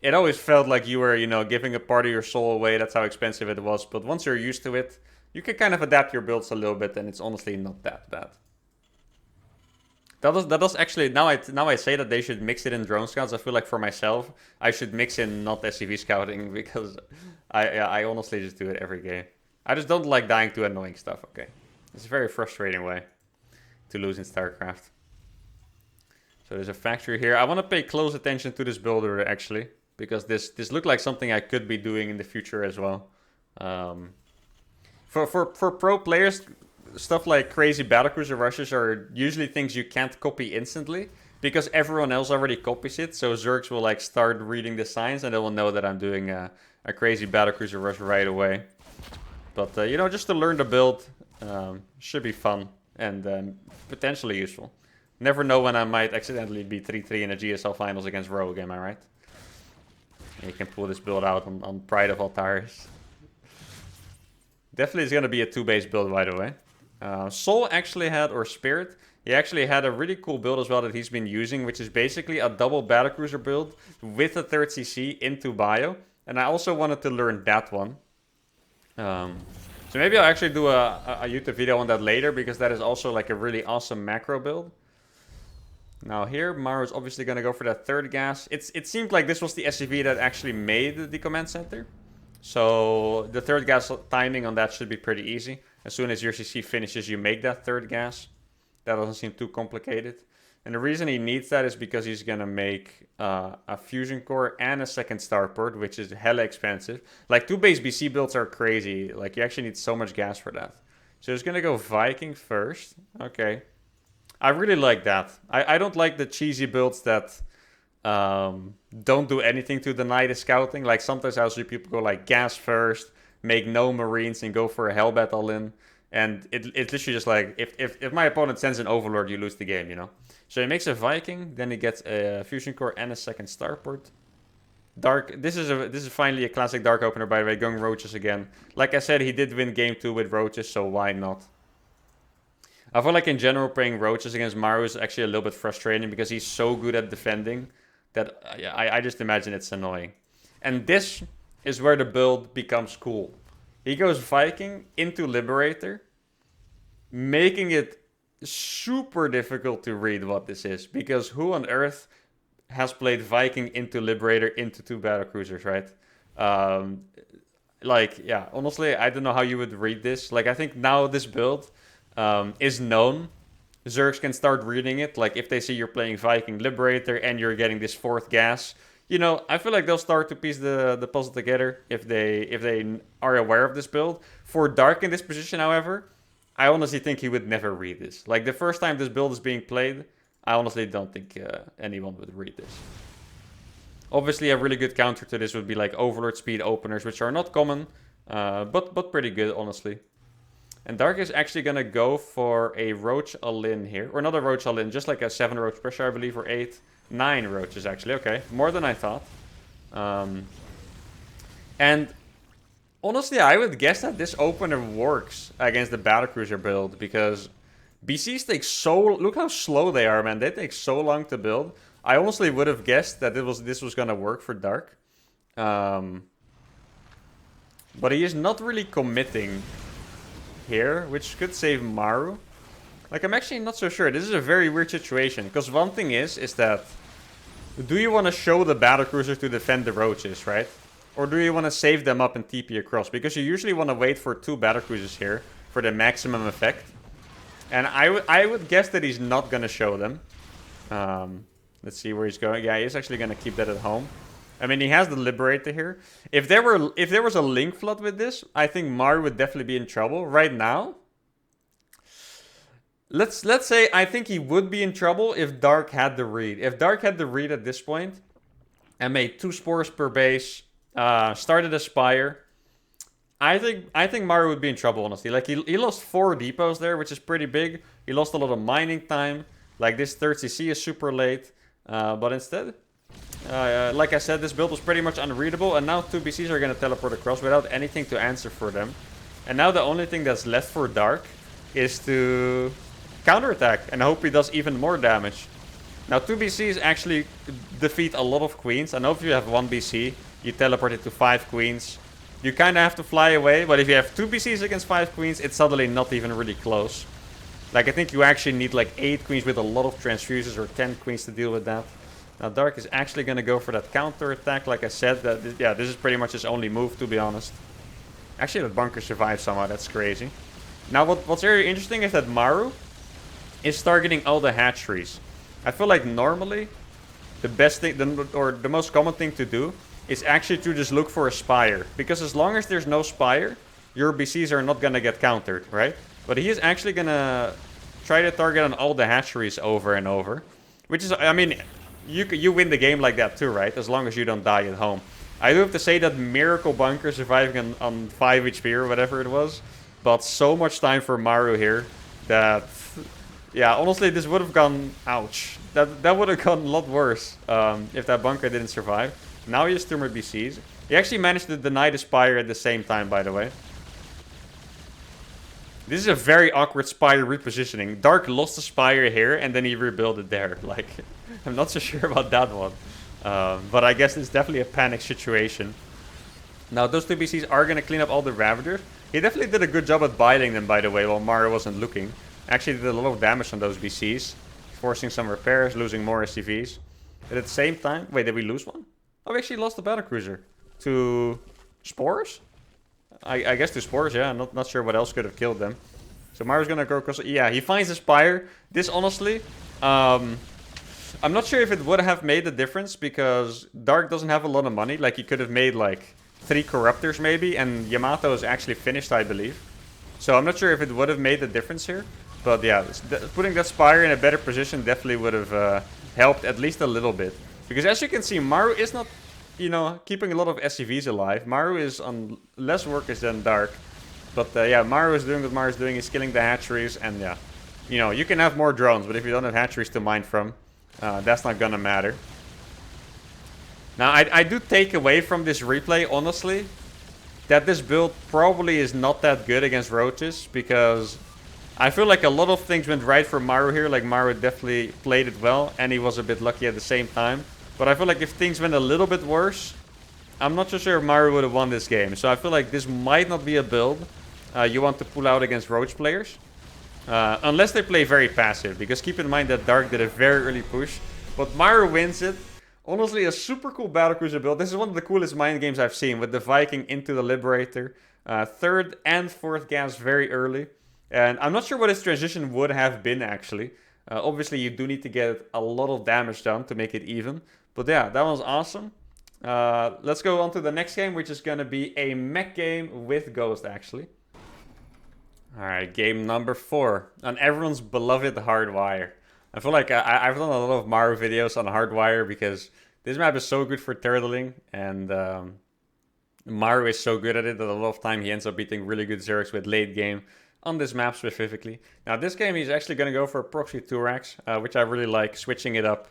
it always felt like you were, you know, giving a part of your soul away. That's how expensive it was. But once you're used to it, you can kind of adapt your builds a little bit, and it's honestly not that bad. That does actually, now I say that they should mix it in drone scouts. I feel like for myself, I should mix in not SCV scouting because I honestly just do it every game. I just don't like dying to annoying stuff, okay? It's a very frustrating way to lose in StarCraft. So there's a factory here. I want to pay close attention to this builder, actually, because this looked like something I could be doing in the future as well. For pro players, stuff like crazy battlecruiser rushes are usually things you can't copy instantly because everyone else already copies it. So Zergs will like start reading the signs and they will know that I'm doing a crazy battlecruiser rush right away. But you know, just to learn the build should be fun and potentially useful. Never know when I might accidentally be 3-3 in a GSL finals against Rogue, am I right? You can pull this build out on Pride of Altars. Definitely is going to be a 2-base build, by the way. Soul actually had, or Spirit, he actually had a really cool build as well that he's been using, which is basically a double battlecruiser build with a 3rd CC into bio. And I also wanted to learn that one. So maybe I'll actually do a YouTube video on that later, because that is also like a really awesome macro build. Now here, Maru's obviously going to go for that 3rd gas. It seemed like this was the SCV that actually made the command center. So the 3rd gas timing on that should be pretty easy. As soon as your CC finishes, you make that 3rd gas. That doesn't seem too complicated. And the reason he needs that is because he's going to make a fusion core and a 2nd starport, which is hella expensive. Like 2-base BC builds are crazy. Like you actually need so much gas for that. So he's going to go Viking first. Okay. I really like that. I don't like the cheesy builds that don't do anything to deny the scouting. Like sometimes I'll see people go like gas first, make no marines and go for a hellbat all in. And it's literally just like, if my opponent sends an overlord, you lose the game, you know? So he makes a Viking, then he gets a fusion core and a 2nd starport. Dark, this is finally a classic Dark opener, by the way, going Roaches again. Like I said, he did win game 2 with Roaches, so why not? I feel like in general playing Roaches against Maru is actually a little bit frustrating because he's so good at defending that I just imagine it's annoying. And this is where the build becomes cool. He goes Viking into Liberator, making it super difficult to read what this is, because who on earth has played Viking into Liberator into 2 battlecruisers, right? Like, yeah, honestly, I don't know how you would read this. Like, I think now this build is known. Zergs can start reading it. Like, if they see you're playing Viking Liberator and you're getting this 4th gas, you know, I feel like they'll start to piece the puzzle together if they are aware of this build. For Dark in this position, however, I honestly think he would never read this. Like, the first time this build is being played, I honestly don't think anyone would read this. Obviously, a really good counter to this would be like Overlord speed openers, which are not common, but pretty good, honestly. And Dark is actually going to go for a Roach all-in here. Or not a Roach all-in, just like a 7 Roach pressure, I believe, or 8. 9 Roaches, actually. Okay, more than I thought. And Honestly, I would guess that this opener works against the Battlecruiser build because BCs take so... Look how slow they are, man. They take so long to build. I honestly would have guessed that this was gonna work for Dark. But he is not really committing here, which could save Maru. Like, I'm actually not so sure. This is a very weird situation. Because one thing is that... Do you want to show the Battlecruisers to defend the roaches, right? Or do you want to save them up and TP across? Because you usually want to wait for 2 Battlecruisers here for the maximum effect. And I would guess that he's not going to show them. Let's see where he's going. Yeah, he's actually going to keep that at home. I mean, he has the Liberator here. If there was a Link Flood with this, I think Maru would definitely be in trouble. Right now, let's say I think he would be in trouble if Dark had the read. If Dark had the read at this point and made 2 spores per base, started a Spire, I think Maru would be in trouble, honestly. Like, he lost 4 depots there, which is pretty big. He lost a lot of mining time. Like, this third CC is super late. But instead, like I said, this build was pretty much unreadable. And now 2 BCs are going to teleport across without anything to answer for them. And now the only thing that's left for Dark is to counterattack and hope he does even more damage. Now 2 BCs actually defeat a lot of queens. I know if you have 1 BC, you teleport it to 5 queens. You kind of have to fly away, but if you have 2 BCs against 5 queens, it's suddenly not even really close. Like, I think you actually need like 8 queens with a lot of transfuses or 10 queens to deal with that. Now Dark is actually going to go for that counter attack. Like I said, yeah, this is pretty much his only move, to be honest. Actually, that bunker survived somehow. That's crazy. Now, what's very interesting is that Maru is targeting all the hatcheries. I feel like normally the best thing, or the most common thing to do is actually to just look for a Spire. Because as long as there's no Spire, your BCs are not going to get countered, right? But he is actually going to try to target on all the hatcheries over and over. Which is, I mean, you win the game like that too, right? As long as you don't die at home. I do have to say that Miracle Bunker surviving on 5 HP or whatever it was. But so much time for Maru here that... Yeah, honestly, this would have gone... Ouch. That would have gone a lot worse if that bunker didn't survive. Now he has 2 more BCs. He actually managed to deny the Spire at the same time, by the way. This is a very awkward Spire repositioning. Dark lost the Spire here, and then he rebuilt it there. Like, I'm not so sure about that one. But I guess it's definitely a panic situation. Now, those 2 BCs are going to clean up all the Ravagers. He definitely did a good job at biding them, by the way, while Maru wasn't looking. Actually did a lot of damage on those BCs. Forcing some repairs, losing more SCVs. But at the same time... Wait, did we lose one? Oh, we actually lost the Battlecruiser. To spores? I guess to spores, yeah. I'm not sure what else could have killed them. So Maru's gonna go across... Yeah, he finds the Spire. This, honestly... I'm not sure if it would have made a difference, because Dark doesn't have a lot of money. Like, he could have made, like, 3 Corruptors, maybe. And Yamato is actually finished, I believe. So I'm not sure if it would have made a difference here. But yeah, putting that Spire in a better position definitely would have helped at least a little bit. Because as you can see, Maru is not, you know, keeping a lot of SCVs alive. Maru is on less workers than Dark. But yeah, Maru is doing what Maru is doing. He's killing the hatcheries. And yeah, you know, you can have more drones. But if you don't have hatcheries to mine from, that's not gonna matter. Now, I do take away from this replay, honestly, that this build probably is not that good against roaches. Because... I feel like a lot of things went right for Maru here. Like, Maru definitely played it well. And he was a bit lucky at the same time. But I feel like if things went a little bit worse, I'm not so sure if Maru would have won this game. So I feel like this might not be a build you want to pull out against Roach players. Unless they play very passive. Because keep in mind that Dark did a very early push. But Maru wins it. Honestly, a super cool Battlecruiser build. This is one of the coolest mind games I've seen. With the Viking into the Liberator. 3rd and 4th gas very early. And I'm not sure what his transition would have been, actually. Obviously, you do need to get a lot of damage done to make it even. But yeah, that was awesome. Let's go on to the next game, which is going to be a mech game with Ghost, actually. Alright, game number 4. On everyone's beloved Hardwire. I feel like I've done a lot of Maru videos on Hardwire because this map is so good for turtling. And Maru is so good at it that a lot of time he ends up beating really good Zergs with late game. On this map specifically. Now this game he's actually going to go for a proxy 2rax, which I really like, switching it up.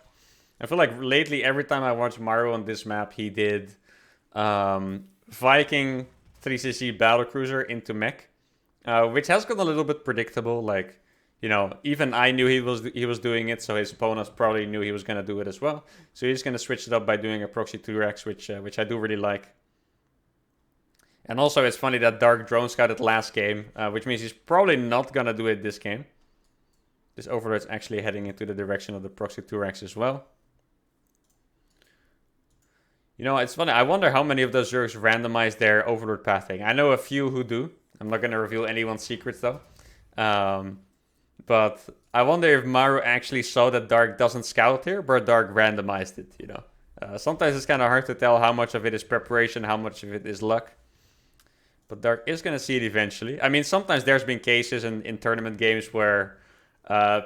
I feel like lately every time I watch Maru on this map he did Viking 3cc battlecruiser into mech, which has gotten a little bit predictable. Like, you know, even I knew he was doing it, so his opponents probably knew he was going to do it as well. So he's going to switch it up by doing a proxy 2x, which I do really like. And also, it's funny that Dark drone scouted last game, which means he's probably not going to do it this game. This Overlord's actually heading into the direction of the proxy 2x as well. You know, it's funny. I wonder how many of those Zergs randomize their Overlord pathing. I know a few who do. I'm not going to reveal anyone's secrets, though. But I wonder if Maru actually saw that Dark doesn't scout here, but Dark randomized it, you know. Sometimes it's kind of hard to tell how much of it is preparation, how much of it is luck. But Dark is going to see it eventually. I mean, sometimes there's been cases in tournament games where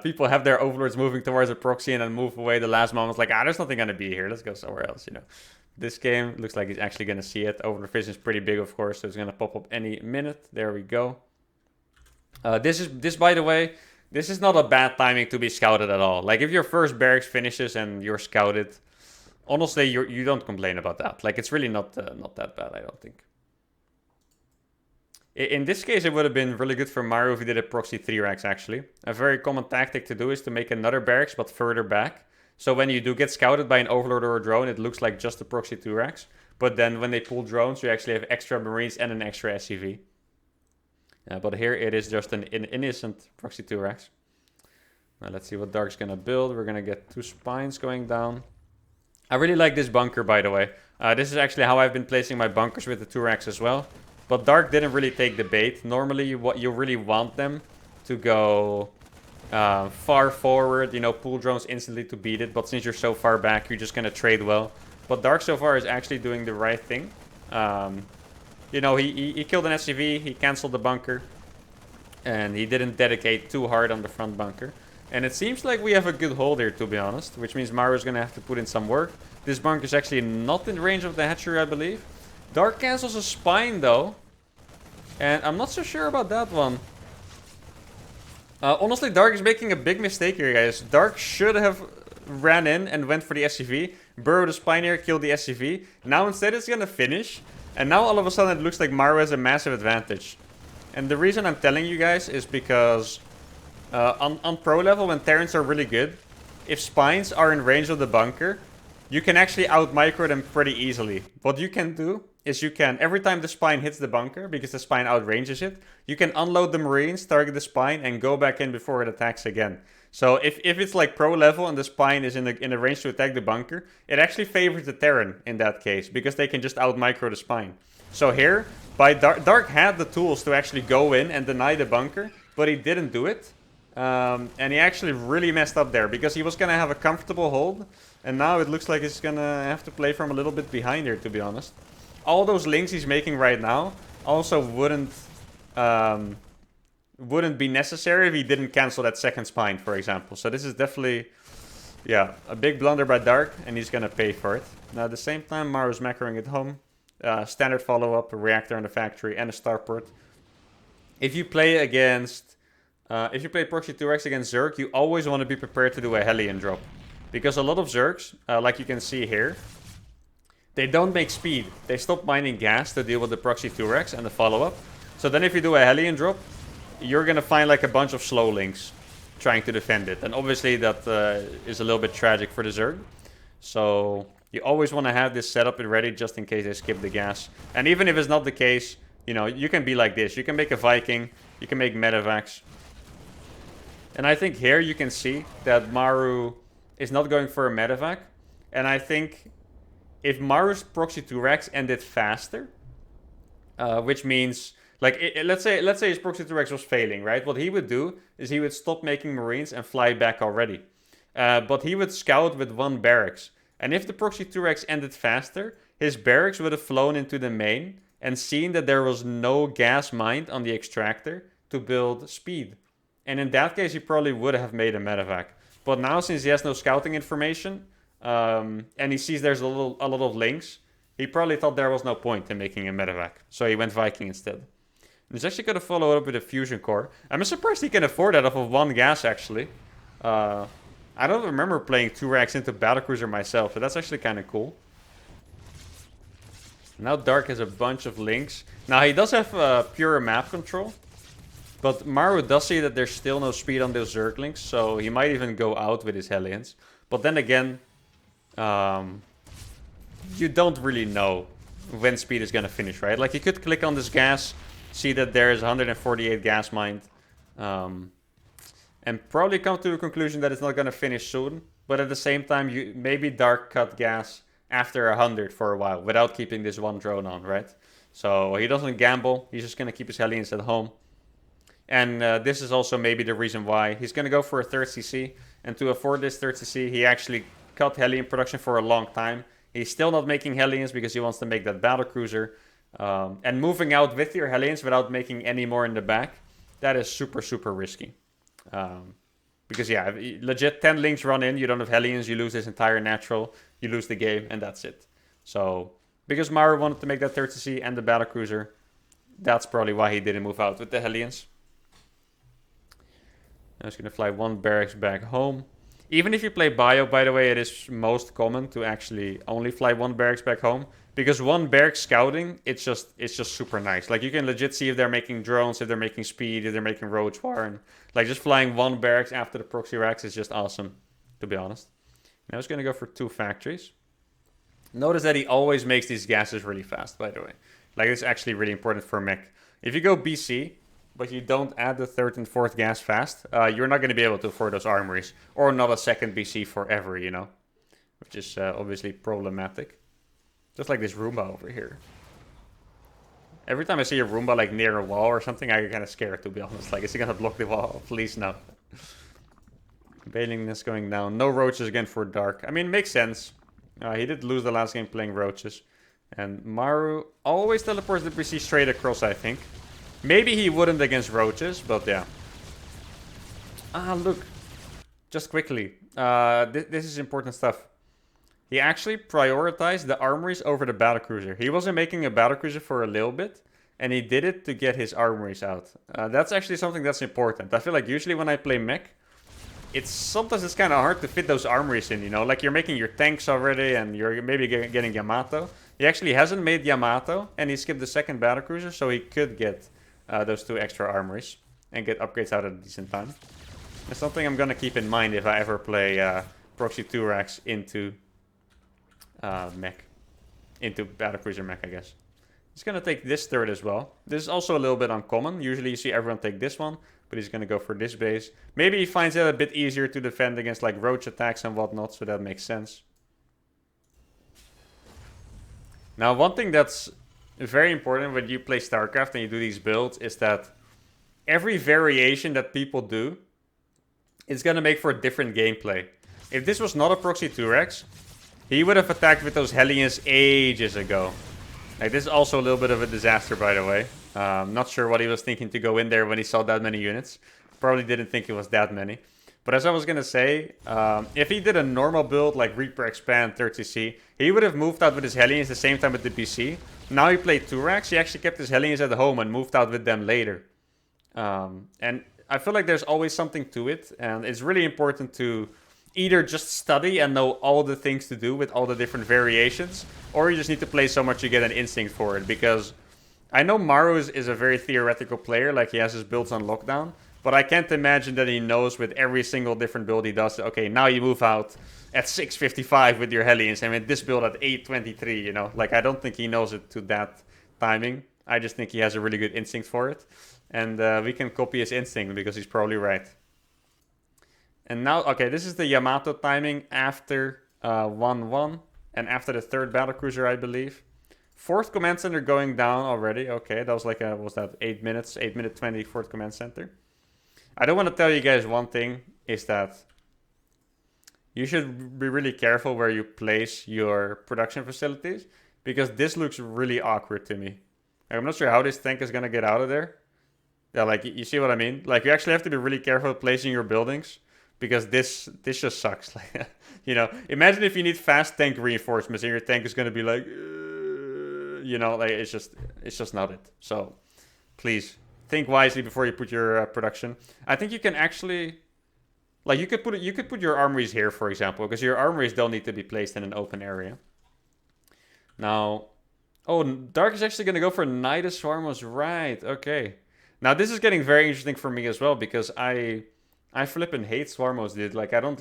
people have their Overlords moving towards a proxy and then move away the last moment. It's like, there's nothing going to be here. Let's go somewhere else, you know. This game looks like he's actually going to see it. Overlord vision is pretty big, of course, so it's going to pop up any minute. There we go. This, by the way, this is not a bad timing to be scouted at all. Like, if your first barracks finishes and you're scouted, honestly, you don't complain about that. Like, it's really not that bad, I don't think. In this case, it would have been really good for Maru if he did a proxy 3-racks, actually. A very common tactic to do is to make another barracks, but further back. So when you do get scouted by an Overlord or a drone, it looks like just a proxy 2-racks. But then when they pull drones, you actually have extra Marines and an extra SCV. But here it is just an innocent proxy 2-racks. Now let's see what Dark's going to build. We're going to get 2 spines going down. I really like this bunker, by the way. This is actually how I've been placing my bunkers with the 2-racks as well. But Dark didn't really take the bait. Normally, you really want them to go far forward, you know, pull drones instantly to beat it. But since you're so far back, you're just going to trade well. But Dark so far is actually doing the right thing. You know, he killed an SCV, he cancelled the bunker. And he didn't dedicate too hard on the front bunker. And it seems like we have a good hold here, to be honest. Which means Maru's going to have to put in some work. This bunker is actually not in range of the hatchery, I believe. Dark cancels a spine, though. And I'm not so sure about that one. Honestly, Dark is making a big mistake here, guys. Dark should have ran in and went for the SCV. Burrowed the spine here, killed the SCV. Now instead it's going to finish. And now all of a sudden it looks like Maru has a massive advantage. And the reason I'm telling you guys is because on pro level, when Terrans are really good, if spines are in range of the bunker, you can actually out-micro them pretty easily. What you can do is you can, every time the spine hits the bunker, because the spine outranges it, you can unload the Marines, target the spine, and go back in before it attacks again. So if it's like pro level and the spine is in the range to attack the bunker, it actually favors the Terran in that case, because they can just out-micro the spine. So here, Dark had the tools to actually go in and deny the bunker, but he didn't do it. And he actually really messed up there, because he was going to have a comfortable hold, and now it looks like he's going to have to play from a little bit behind here, to be honest. All those links he's making right now also wouldn't be necessary if he didn't cancel that second spine, for example. So this is definitely, yeah, a big blunder by Dark, and he's going to pay for it. Now at the same time, Maru's macroing it home. Standard follow-up, a reactor on the factory, and a starport. If you play against, if you play proxy 2x against Zerg, you always want to be prepared to do a Hellion drop. Because a lot of Zergs, like you can see here, they don't make speed. They stop mining gas to deal with the proxy 2x and the follow-up. So then if you do a Hellion drop, you're going to find like a bunch of slow links trying to defend it. And obviously that is a little bit tragic for the Zerg. So you always want to have this set up and ready just in case they skip the gas. And even if it's not the case, you know, you can be like this. You can make a Viking. You can make medevacs. And I think here you can see that Maru is not going for a medevac. And I think if Maru's proxy 2x ended faster, which means, like, let's say his proxy 2x was failing, right? What he would do is he would stop making Marines and fly back already. But he would scout with 1 barracks. And if the proxy 2x ended faster, his barracks would have flown into the main and seen that there was no gas mined on the extractor to build speed. And in that case, he probably would have made a medevac. But now, since he has no scouting information, and he sees there's a lot of links, he probably thought there was no point in making a medevac. So he went Viking instead. And he's actually going to follow up with a fusion core. I'm surprised he can afford that off of 1 gas, actually. I don't remember playing 2 racks into Battlecruiser myself, so that's actually kind of cool. Now Dark has a bunch of links. Now he does have pure map control. But Maru does see that there's still no speed on those Zerglings. So he might even go out with his Hellions. But then again, you don't really know when speed is going to finish, right? Like you could click on this gas, see that there is 148 gas mined. And probably come to a conclusion that it's not going to finish soon. But at the same time, you maybe Dark cut gas after 100 for a while without keeping this one drone on, right? So he doesn't gamble. He's just going to keep his Hellions at home. And this is also maybe the reason why. He's going to go for a third CC. And to afford this third CC, he actually cut Hellion production for a long time. He's still not making Hellions because he wants to make that battlecruiser. And moving out with your Hellions without making any more in the back, that is super, super risky. Because yeah, legit 10 links run in, you don't have Hellions, you lose this entire natural, you lose the game, and that's it. So, because Maru wanted to make that third CC and the battlecruiser, that's probably why he didn't move out with the Hellions. Now he's going to fly one barracks back home. Even if you play Bio, by the way, it is most common to actually only fly one barracks back home. Because one barracks scouting, it's just super nice. Like you can legit see if they're making drones, if they're making speed, if they're making roach war. And like just flying one barracks after the proxy racks is just awesome, to be honest. Now he's going to go for 2 factories. Notice that he always makes these gases really fast, by the way. Like it's actually really important for mech. If you go BC, but you don't add the 3rd and 4th gas fast, you're not going to be able to afford those armories. Or not a second BC forever, you know. Which is obviously problematic. Just like this Roomba over here. Every time I see a Roomba like near a wall or something, I get kind of scared, to be honest. Like, is he gonna block the wall? Please no. Bailingness going down. No roaches again for Dark. I mean, makes sense. He did lose the last game playing roaches. And Maru always teleports the PC straight across, I think. Maybe he wouldn't against roaches, but yeah. Look. Just quickly. This is important stuff. He actually prioritized the armories over the battlecruiser. He wasn't making a battlecruiser for a little bit, and he did it to get his armories out. That's actually something that's important. I feel like usually when I play mech, sometimes it's kind of hard to fit those armories in, you know? Like you're making your tanks already, and you're maybe getting Yamato. He actually hasn't made Yamato, and he skipped the second battlecruiser, so he could get those 2 extra armories and get upgrades out at a decent time. That's something I'm going to keep in mind if I ever play Proxy 2 racks into mech. Into battlecruiser mech, I guess. He's going to take this third as well. This is also a little bit uncommon. Usually you see everyone take this one, but he's going to go for this base. Maybe he finds it a bit easier to defend against like roach attacks and whatnot, so that makes sense. Now, one thing that's very important when you play StarCraft and you do these builds is that every variation that people do is going to make for a different gameplay. If this was not a Proxy 2Rex, he would have attacked with those Hellions ages ago. Like, this is also a little bit of a disaster, by the way. Not sure what he was thinking to go in there when he saw that many units. Probably didn't think it was that many. But as I was going to say, if he did a normal build like Reaper Expand 30C, he would have moved out with his Hellions the same time with the BC. Now he played 2 racks, he actually kept his Hellions at home and moved out with them later. And I feel like there's always something to it. And it's really important to either just study and know all the things to do with all the different variations, or you just need to play so much you get an instinct for it. Because I know Maru is a very theoretical player, like he has his builds on lockdown, but I can't imagine that he knows with every single different build he does, okay, now you move out at 6:55 with your Hellions, and with this build at 8:23, you know? Like, I don't think he knows it to that timing. I just think he has a really good instinct for it. And we can copy his instinct, because he's probably right. And now, okay, this is the Yamato timing after 1-1, and after the 3rd battlecruiser, I believe. 4th command center going down already. Okay, that was like a, was that 8 minutes? 8-minute 20, 4th command center. I don't want to tell you guys one thing, is that you should be really careful where you place your production facilities, because this looks really awkward to me. I'm not sure how this tank is going to get out of there. Yeah, like, you see what I mean? Like, you actually have to be really careful placing your buildings, because this just sucks. Like, you know, imagine if you need fast tank reinforcements and your tank is going to be like, you know, like, it's just not it. So please think wisely before you put your production. I think you can actually, like, you could put your armories here, for example, because your armories don't need to be placed in an open area. Now, Oh, Dark is actually going to go for Nidus Swarmos. Right, okay. Now, this is getting very interesting for me as well, because I flippin' hate Swarmos, dude. Like, I don't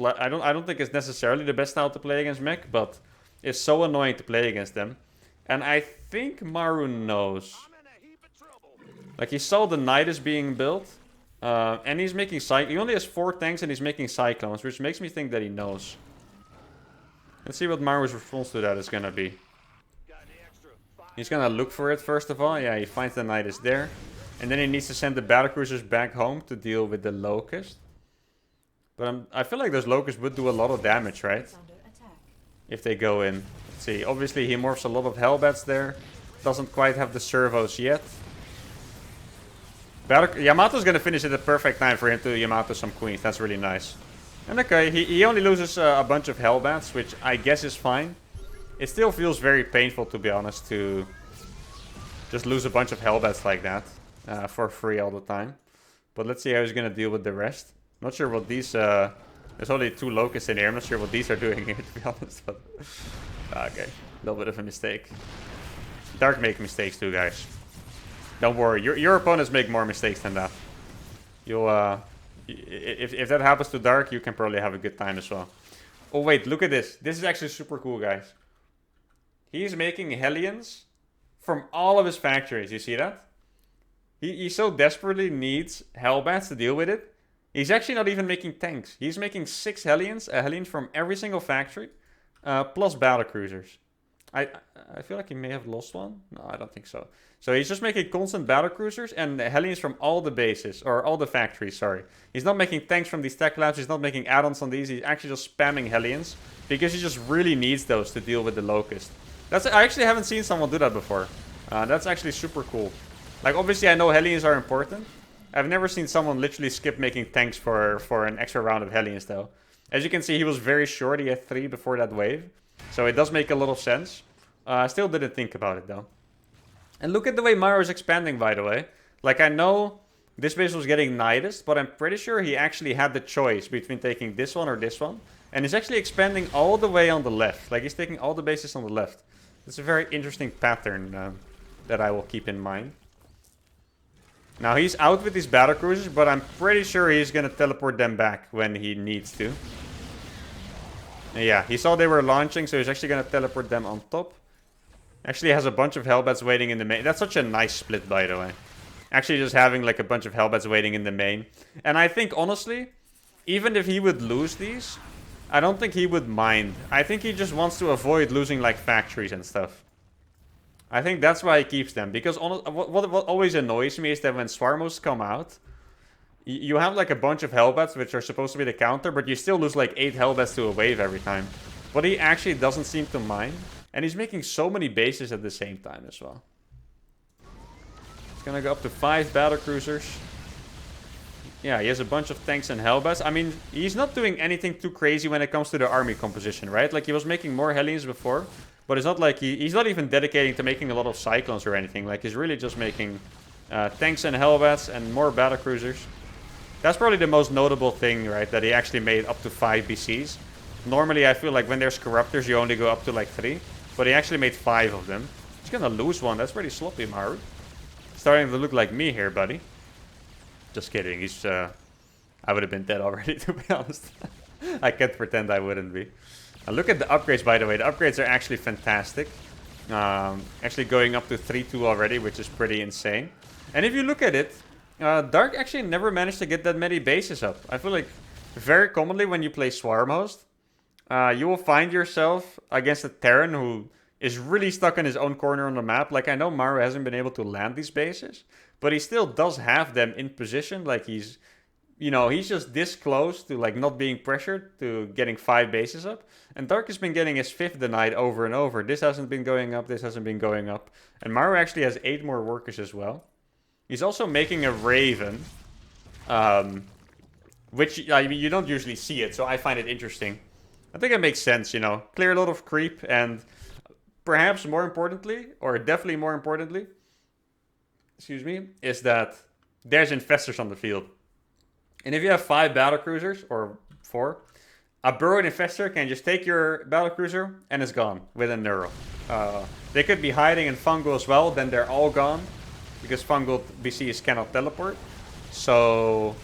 think it's necessarily the best style to play against Mech, but it's so annoying to play against them. And I think Maru knows. Like, he saw the Nidus being built, and he's making he only has 4 tanks and he's making Cyclones, which makes me think that he knows. Let's see what Maru's response to that is gonna be. He's gonna look for it first of all. Yeah, he finds the Nidus there. And then he needs to send the battlecruisers back home to deal with the Locust. But I feel like those Locusts would do a lot of damage, right? If they go in. Let's see, obviously he morphs a lot of Hellbats there. Doesn't quite have the servos yet. Yamato's gonna finish at the perfect time for him to Yamato some queens. That's really nice. And okay, he only loses a bunch of Hellbats, which I guess is fine. It still feels very painful, to be honest, to just lose a bunch of Hellbats like that for free all the time. But let's see how he's gonna deal with the rest. Not sure what these... there's only 2 Locusts in here. I'm not sure what these are doing here, to be honest. But okay, a little bit of a mistake. Dark make mistakes too, guys. Don't worry, your opponents make more mistakes than that. You'll, if that happens to Dark, you can probably have a good time as well. Oh wait, look at this. This is actually super cool, guys. He's making Hellions from all of his factories. You see that? He so desperately needs Hellbats to deal with it. He's actually not even making tanks. He's making 6 Hellions, a Hellion from every single factory, plus battlecruisers. I feel like he may have lost one. No, I don't think so. So he's just making constant battlecruisers and Hellions from all the bases, or all the factories, sorry. He's not making tanks from these tech labs, he's not making add-ons on these, he's actually just spamming Hellions, because he just really needs those to deal with the Locust. I actually haven't seen someone do that before. That's actually super cool. Like, obviously I know Hellions are important. I've never seen someone literally skip making tanks for an extra round of Hellions, though. As you can see, he was very short, he had 3 before that wave. So it does make a lot of sense. I still didn't think about it, though. And look at the way Maru is expanding, by the way. Like, I know this base was getting Nidus, but I'm pretty sure he actually had the choice between taking this one or this one. And he's actually expanding all the way on the left. Like, he's taking all the bases on the left. It's a very interesting pattern that I will keep in mind. Now, he's out with these battlecruisers, but I'm pretty sure he's going to teleport them back when he needs to. And yeah, he saw they were launching, so he's actually going to teleport them on top. Actually has a bunch of Hellbats waiting in the main. That's such a nice split, by the way. Actually just having like a bunch of Hellbats waiting in the main. And I think, honestly, even if he would lose these, I don't think he would mind. I think he just wants to avoid losing like factories and stuff. I think that's why he keeps them. Because what always annoys me is that when Swarmos come out, you have like a bunch of Hellbats, which are supposed to be the counter, but you still lose like 8 Hellbats to a wave every time. But he actually doesn't seem to mind. And he's making so many bases at the same time as well. He's gonna go up to 5 battlecruisers. Yeah, he has a bunch of tanks and Hellbats. I mean, he's not doing anything too crazy when it comes to the army composition, right? Like, he was making more Hellions before. But it's not like he's not even dedicating to making a lot of Cyclones or anything. Like, he's really just making tanks and Hellbats and more battlecruisers. That's probably the most notable thing, right? That he actually made up to 5 BCs. Normally, I feel like when there's Corruptors, you only go up to like 3. But he actually made 5 of them. He's gonna lose one. That's pretty sloppy, Maru. Starting to look like me here, buddy. Just kidding. He's, I would have been dead already, to be honest. I can't pretend I wouldn't be. Look at the upgrades, by the way. The upgrades are actually fantastic. Actually going up to 3-2 already, which is pretty insane. And if you look at it, Dark actually never managed to get that many bases up. I feel like very commonly when you play Swarm Host, you will find yourself against a Terran who is really stuck in his own corner on the map. Like, I know Maru hasn't been able to land these bases, but he still does have them in position. Like, he's, you know, he's just this close to, like, not being pressured to getting 5 bases up. And Dark has been getting his 5th denied over and over. This hasn't been going up, this hasn't been going up. And Maru actually has 8 more workers as well. He's also making a Raven, which, I mean, you don't usually see it, so I find it interesting. I think it makes sense, you know. Clear a lot of creep, and perhaps more importantly, or definitely more importantly, excuse me, is that there's infestors on the field. And if you have 5 battlecruisers, or 4, a burrowed infestor can just take your battlecruiser and it's gone with a neural. They could be hiding in Fungal as well, then they're all gone. Because Fungal BCs cannot teleport. So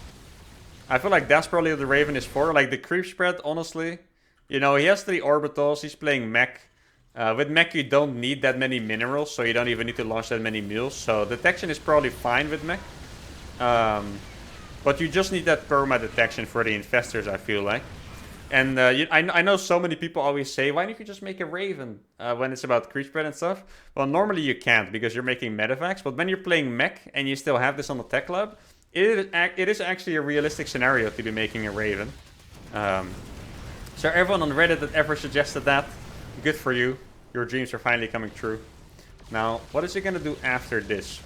I feel like that's probably what the Raven is for. Like the creep spread, honestly. You know, he has 3 orbitals, he's playing mech. With mech you don't need that many minerals, so you don't even need to launch that many mules. So detection is probably fine with mech. But you just need that perma detection for the infestors, I feel like. And I know so many people always say, why don't you just make a Raven when it's about creep spread and stuff? Well, normally you can't because you're making medevacs. But when you're playing mech and you still have this on the tech lab, it is actually a realistic scenario to be making a Raven. So everyone on Reddit that ever suggested that, good for you. Your dreams are finally coming true. Now, what is he going to do after this?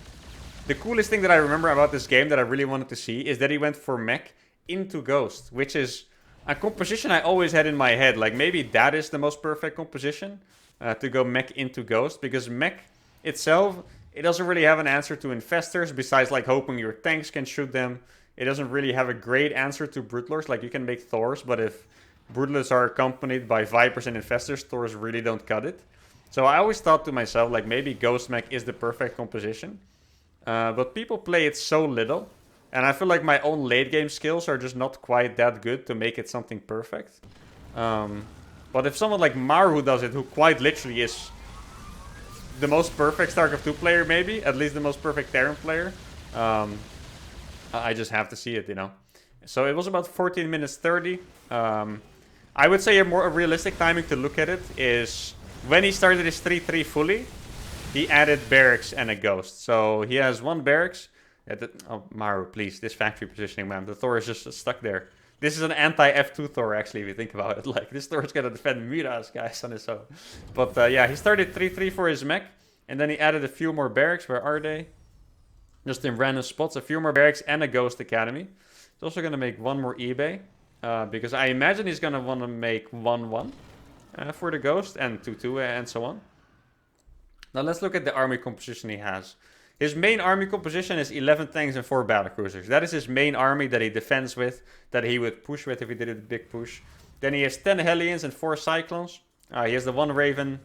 The coolest thing that I remember about this game that I really wanted to see is that he went for mech into Ghost, which is a composition I always had in my head. Like, maybe that is the most perfect composition, to go mech into Ghost, because mech itself, it doesn't really have an answer to infestors, besides like hoping your tanks can shoot them. It doesn't really have a great answer to Broodlords. Like, you can make Thors, but if Broodlords are accompanied by Vipers and infestors, Thors really don't cut it. So I always thought to myself, like, maybe Ghost mech is the perfect composition. But people play it so little. And I feel like my own late game skills are just not quite that good to make it something perfect. But if someone like Maru does it, who quite literally is the most perfect StarCraft 2 player maybe, at least the most perfect Terran player, I just have to see it, you know. So it was about 14 minutes 30. I would say a more realistic timing to look at it is when he started his 3-3 fully, he added barracks and a Ghost. So he has 1 barracks. Oh, Maru, please. This factory positioning, man. The Thor is just stuck there. This is an anti-F2 Thor, actually, if you think about it. Like, this Thor is going to defend Miras, guys, on his own. But, yeah, he started 3-3 for his mech. And then he added a few more barracks. Where are they? Just in random spots. A few more barracks and a Ghost Academy. He's also going to make 1 more eBay. Because I imagine he's going to want to make 1-1 for the Ghost. And 2-2 and so on. Now, let's look at the army composition he has. His main army composition is 11 tanks and 4 battlecruisers. That is his main army that he defends with, that he would push with if he did a big push. Then he has 10 Hellions and 4 Cyclones. He has the 1 Raven,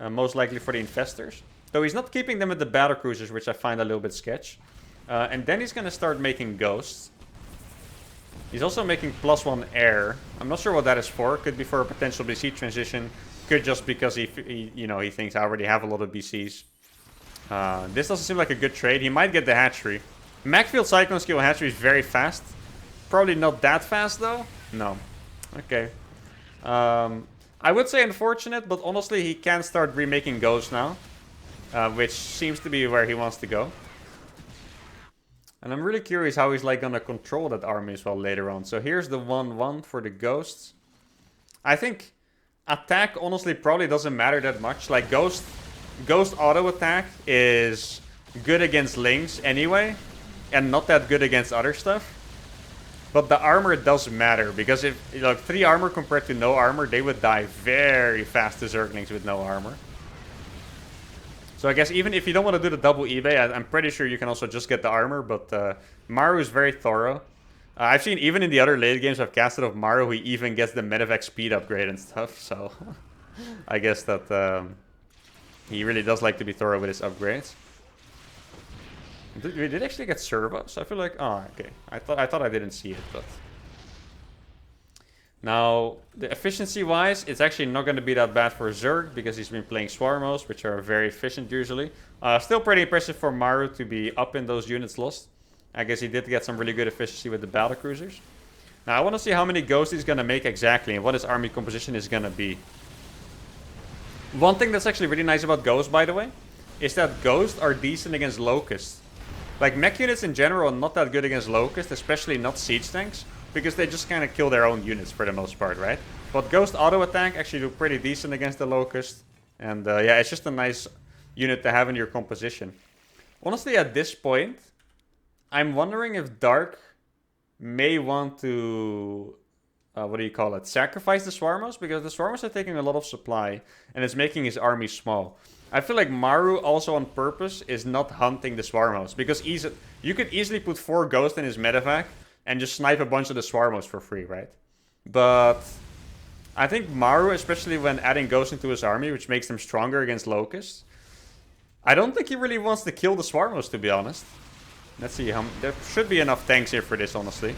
most likely for the infestors. Though he's not keeping them with the battlecruisers, which I find a little bit sketch. And then he's going to start making Ghosts. He's also making +1 air. I'm not sure what that is for. Could be for a potential BC transition. Could just because he thinks I already have a lot of BCs. This doesn't seem like a good trade. He might get the hatchery. Macfield Cyclone skill hatchery is very fast. Probably not that fast though. No. Okay. I would say unfortunate, but honestly he can start remaking Ghosts now. Which seems to be where he wants to go. And I'm really curious how he's like gonna control that army as well later on. So here's the 1-1 for the Ghosts. I think attack honestly probably doesn't matter that much. Like Ghost auto attack is good against Lings anyway, and not that good against other stuff. But the armor does matter, because if like 3 armor compared to no armor, they would die very fast to Zerglings with no armor. So I guess even if you don't want to do the double eBay, I'm pretty sure you can also just get the armor. But Maru is very thorough. I've seen even in the other late games I've casted of Maru, he even gets the medevac speed upgrade and stuff. So I guess that he really does like to be thorough with his upgrades. Did we actually get servos? I feel like, oh, okay. I thought I didn't see it, but now the efficiency-wise, it's actually not going to be that bad for Zerg because he's been playing Swarmos, which are very efficient usually. Still pretty impressive for Maru to be up in those units lost. I guess he did get some really good efficiency with the battlecruisers. Now I want to see how many ghosts he's going to make exactly and what his army composition is going to be. One thing that's actually really nice about ghosts, by the way, is that ghosts are decent against locusts. Like, mech units in general are not that good against locusts, especially not siege tanks, because they just kind of kill their own units for the most part, right? But ghost auto attack actually do pretty decent against the locust. And yeah, it's just a nice unit to have in your composition. Honestly, at this point, I'm wondering if Dark may want to, what do you call it, sacrifice the Swarmos, because the Swarmos are taking a lot of supply, and it's making his army small. I feel like Maru also on purpose is not hunting the Swarmos, because you could easily put 4 ghosts in his medevac and just snipe a bunch of the Swarmos for free, right? But I think Maru, especially when adding Ghost into his army, which makes them stronger against Locusts, I don't think he really wants to kill the Swarmos, to be honest. Let's see, there should be enough tanks here for this, honestly.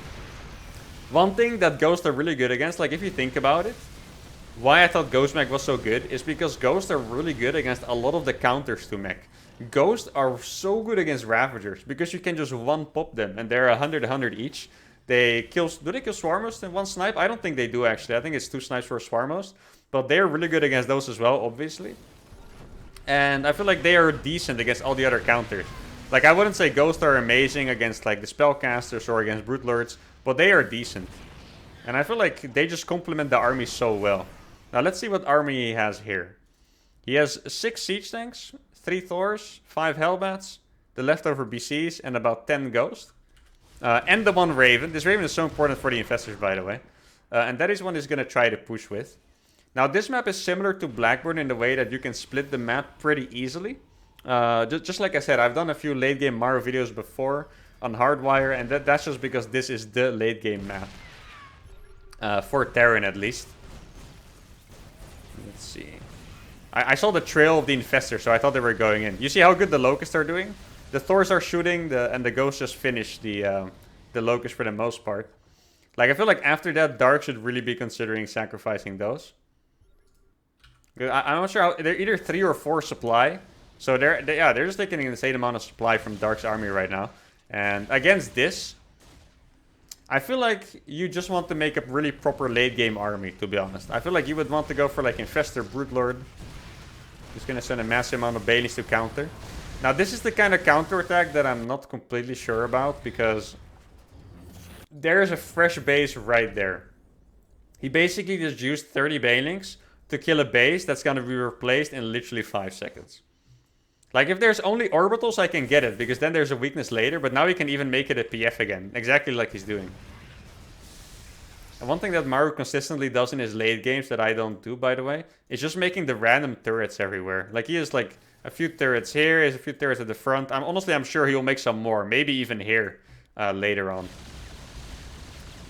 One thing that Ghosts are really good against, like if you think about it, why I thought Ghost Mech was so good is because Ghosts are really good against a lot of the counters to Mech. Ghosts are so good against Ravagers because you can just one-pop them and they're 100 each. Do they kill Swarmos in one snipe? I don't think they do, actually. I think it's 2 snipes for Swarmos. But they're really good against those as well, obviously. And I feel like they are decent against all the other counters. Like, I wouldn't say Ghosts are amazing against, like, the Spellcasters or against Brute Lords. But they are decent. And I feel like they just complement the army so well. Now, let's see what army he has here. He has 6 Siege Tanks, 3 Thors, 5 Hellbats, the leftover BCs, and about 10 Ghosts. And the 1 Raven. This Raven is so important for the Infestors, by the way. And that is one he's going to try to push with. Now, this map is similar to Blackburn in the way that you can split the map pretty easily. Just like I said, I've done a few late-game Maru videos before on Hardwire, and that's just because this is the late-game map. For Terran, at least. Let's see. I saw the trail of the Infestor, so I thought they were going in. You see how good the Locusts are doing? The Thors are shooting, and the Ghosts just finish the Locusts for the most part. Like, I feel like after that, Dark should really be considering sacrificing those. I'm not sure how... They're either 3 or 4 supply. So they're just taking an insane amount of supply from Dark's army right now. And against this, I feel like you just want to make a really proper late-game army, to be honest. I feel like you would want to go for, like, Infestor, Brute Lord. Just gonna send a massive amount of Baileys to counter. Now, this is the kind of counterattack that I'm not completely sure about, because there is a fresh base right there. He basically just used 30 Banelings to kill a base that's gonna be replaced in literally 5 seconds. Like, if there's only orbitals, I can get it, because then there's a weakness later, but now he can even make it a PF again, exactly like he's doing. And one thing that Maru consistently does in his late games that I don't do, by the way, is just making the random turrets everywhere. Like, he has, like, a few turrets here, he has a few turrets at the front. I'm sure he'll make some more, maybe even here later on.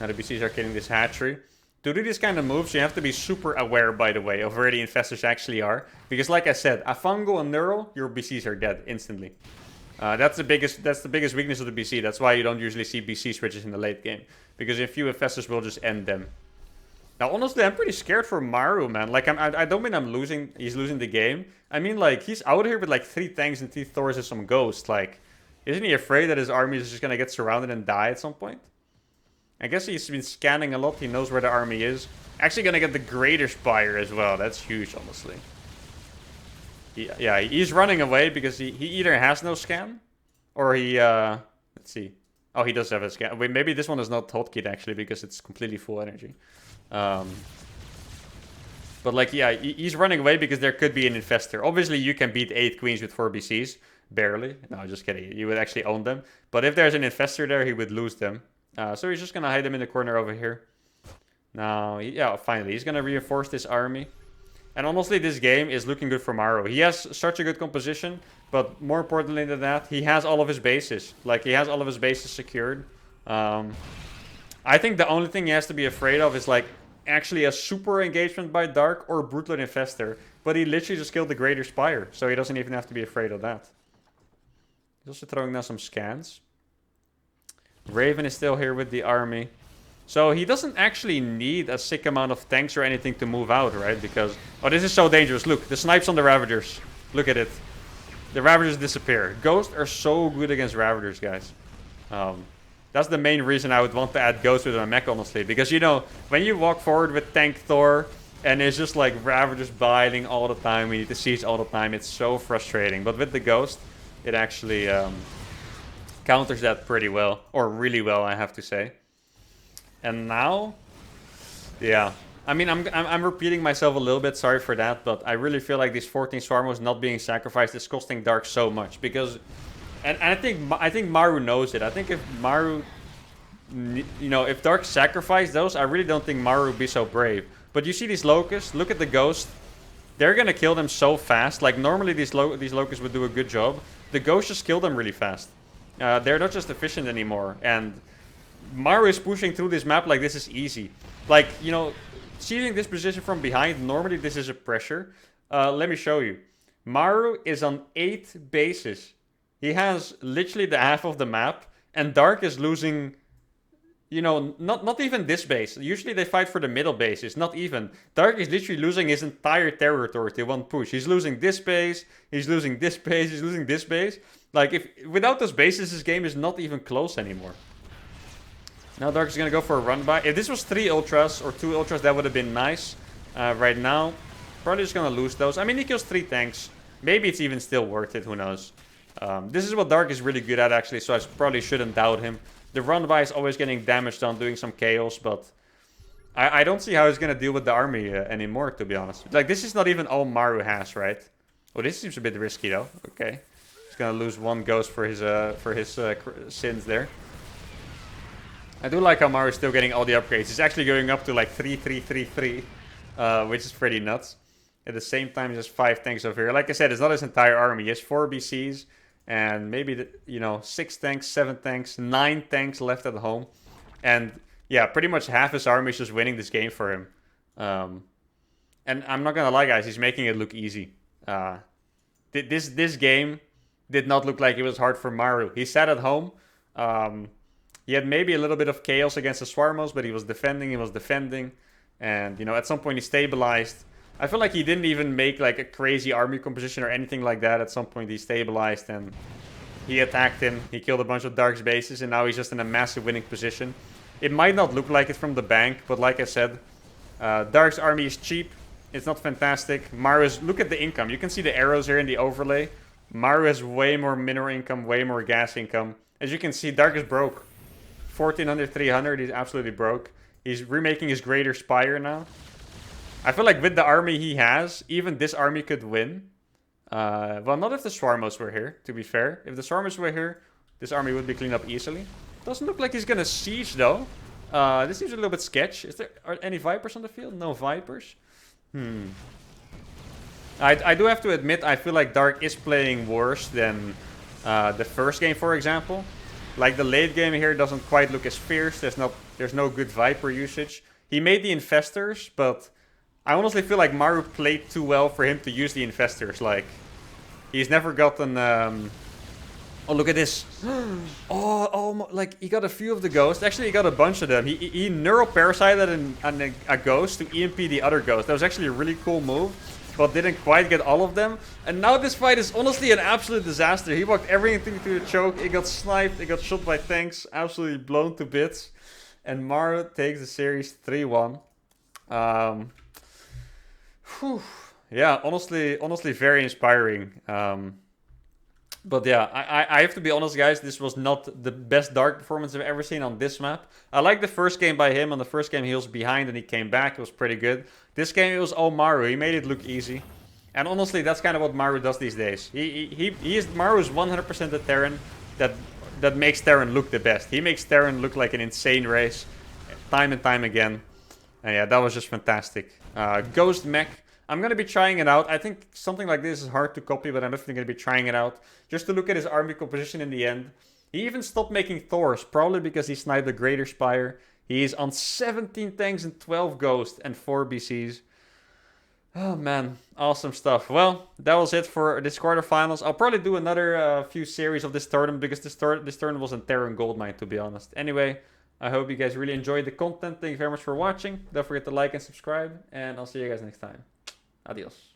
Now the BCs are killing this hatchery. To do these kind of moves, you have to be super aware, by the way, of where the Infestors actually are. Because like I said, a Fungal and Neural, your BCs are dead instantly. That's the biggest weakness of the BC. That's why you don't usually see BC switches in the late game. Because a few Infestors will just end them. Now, honestly, I'm pretty scared for Maru, man. Like, I don't mean he's losing the game. I mean, like, he's out here with, like, 3 tanks and 3 Thors and some Ghosts. Like, isn't he afraid that his army is just gonna get surrounded and die at some point? I guess he's been scanning a lot. He knows where the army is. Actually gonna get the Greater Spire as well. That's huge, honestly. Yeah, he's running away because he either has no scan, or he, let's see. Oh, he does have a scan. Wait, maybe this one is not hotkeyed, actually, because it's completely full energy. But, like, yeah, he's running away because there could be an Infestor. Obviously, you can beat 8 Queens with 4 BCs. Barely. No, just kidding. You would actually own them. But if there's an Infestor there, he would lose them. So he's just gonna hide them in the corner over here. Now, yeah, finally, he's gonna reinforce this army. And honestly, this game is looking good for Maru. He has such a good composition, but more importantly than that, he has all of his bases. Like, he has all of his bases secured. I think the only thing he has to be afraid of is, like, actually a super engagement by Dark or Brutal Infestor. But he literally just killed the Greater Spire, so he doesn't even have to be afraid of that. He's also throwing down some scans. Raven is still here with the army. So he doesn't actually need a sick amount of tanks or anything to move out, right? Because... Oh, this is so dangerous. Look, the snipes on the Ravagers. Look at it. The Ravagers disappear. Ghosts are so good against Ravagers, guys. That's the main reason I would want to add Ghosts with my mech, honestly. Because, you know, when you walk forward with Tank Thor... And it's just like Ravagers biting all the time. We need to siege all the time. It's so frustrating. But with the Ghost, it actually... counters that pretty well, or really well, I have to say. And now, yeah, I mean, I'm repeating myself a little bit. Sorry for that, but I really feel like these 14 Swarmos not being sacrificed is costing Dark so much because, and I think Maru knows it. I think if Maru, you know, if Dark sacrificed those, I really don't think Maru would be so brave. But you see these Locusts. Look at the Ghost. They're gonna kill them so fast. Like normally these Locusts would do a good job. The Ghost just kill them really fast. They're not just efficient anymore, and Maru is pushing through this map like this is easy. Like, you know, sieging this position from behind, normally this is a pressure. Let me show you. Maru is on 8 bases. He has literally the half of the map, and Dark is losing, you know, not even this base. Usually they fight for the middle bases, not even. Dark is literally losing his entire territory to one push. He's losing this base, he's losing this base, he's losing this base. Like, if without those bases, this game is not even close anymore. Now Dark is going to go for a run by. If this was 3 ultras or 2 ultras, that would have been nice. Right now, probably just going to lose those. I mean, he kills 3 tanks. Maybe it's even still worth it, who knows. This is what Dark is really good at, actually, so I probably shouldn't doubt him. The run by is always getting damaged on, doing some chaos, but I don't see how he's going to deal with the army anymore, to be honest. Like, this is not even all Maru has, right? Oh, this seems a bit risky, though. Okay. He's going to lose 1 ghost for his sins there. I do like how Maru is still getting all the upgrades. He's actually going up to like 3-3-3-3, which is pretty nuts. At the same time, he has 5 tanks over here. Like I said, it's not his entire army. He has 4 BCs and maybe, 6 tanks, 7 tanks, 9 tanks left at home. And yeah, pretty much half his army is just winning this game for him. And I'm not going to lie, guys, he's making it look easy. This game did not look like it was hard for Maru. He sat at home. He had maybe a little bit of chaos against the Swarmos, but he was defending. And, at some point he stabilized. I feel like he didn't even make like a crazy army composition or anything like that. At some point he stabilized and he attacked him. He killed a bunch of Dark's bases and now he's just in a massive winning position. It might not look like it from the bank, but like I said, Dark's army is cheap. It's not fantastic. Maru's, look at the income. You can see the arrows here in the overlay. Maru has way more mineral income, way more gas income. As you can see, Dark is broke. 1400, 300, he's absolutely broke. He's remaking his Greater Spire now. I feel like with the army he has, even this army could win. Well, not if the Swarmos were here, to be fair. If the Swarmos were here, this army would be cleaned up easily. Doesn't look like he's gonna siege, though. This seems a little bit sketch. Are any Vipers on the field? No Vipers? I do have to admit, I feel like Dark is playing worse than the first game, for example. Like, the late game here doesn't quite look as fierce. There's no good Viper usage. He made the Infestors, but I honestly feel like Maru played too well for him to use the Infestors. Like, he's never gotten... Oh, look at this. Oh, like, he got a few of the ghosts. Actually, he got a bunch of them. He neuroparasited a ghost to EMP the other ghost. That was actually a really cool move, but didn't quite get all of them. And now this fight is honestly an absolute disaster. He walked everything through the choke. It got sniped. It got shot by tanks. Absolutely blown to bits. And Maru takes the series 3-1. Yeah, honestly very inspiring. But yeah, I have to be honest, guys. This was not the best Dark performance I've ever seen on this map. I like the first game by him. On the first game, he was behind and he came back. It was pretty good. This game, it was all Maru. He made it look easy. And honestly, that's kind of what Maru does these days. Maru is 100% the Terran that makes Terran look the best. He makes Terran look like an insane race, time and time again. And yeah, that was just fantastic. Ghost Mech. I'm going to be trying it out. I think something like this is hard to copy, but I'm definitely going to be trying it out. Just to look at his army composition in the end. He even stopped making Thors, probably because he sniped the Greater Spire. He's on 17 tanks and 12 ghosts and 4 BCs. Oh man, awesome stuff. Well, that was it for this quarterfinals. I'll probably do another few series of this tournament because this tournament was in Terran Goldmine, to be honest. Anyway, I hope you guys really enjoyed the content. Thank you very much for watching. Don't forget to like and subscribe, and I'll see you guys next time. Adios.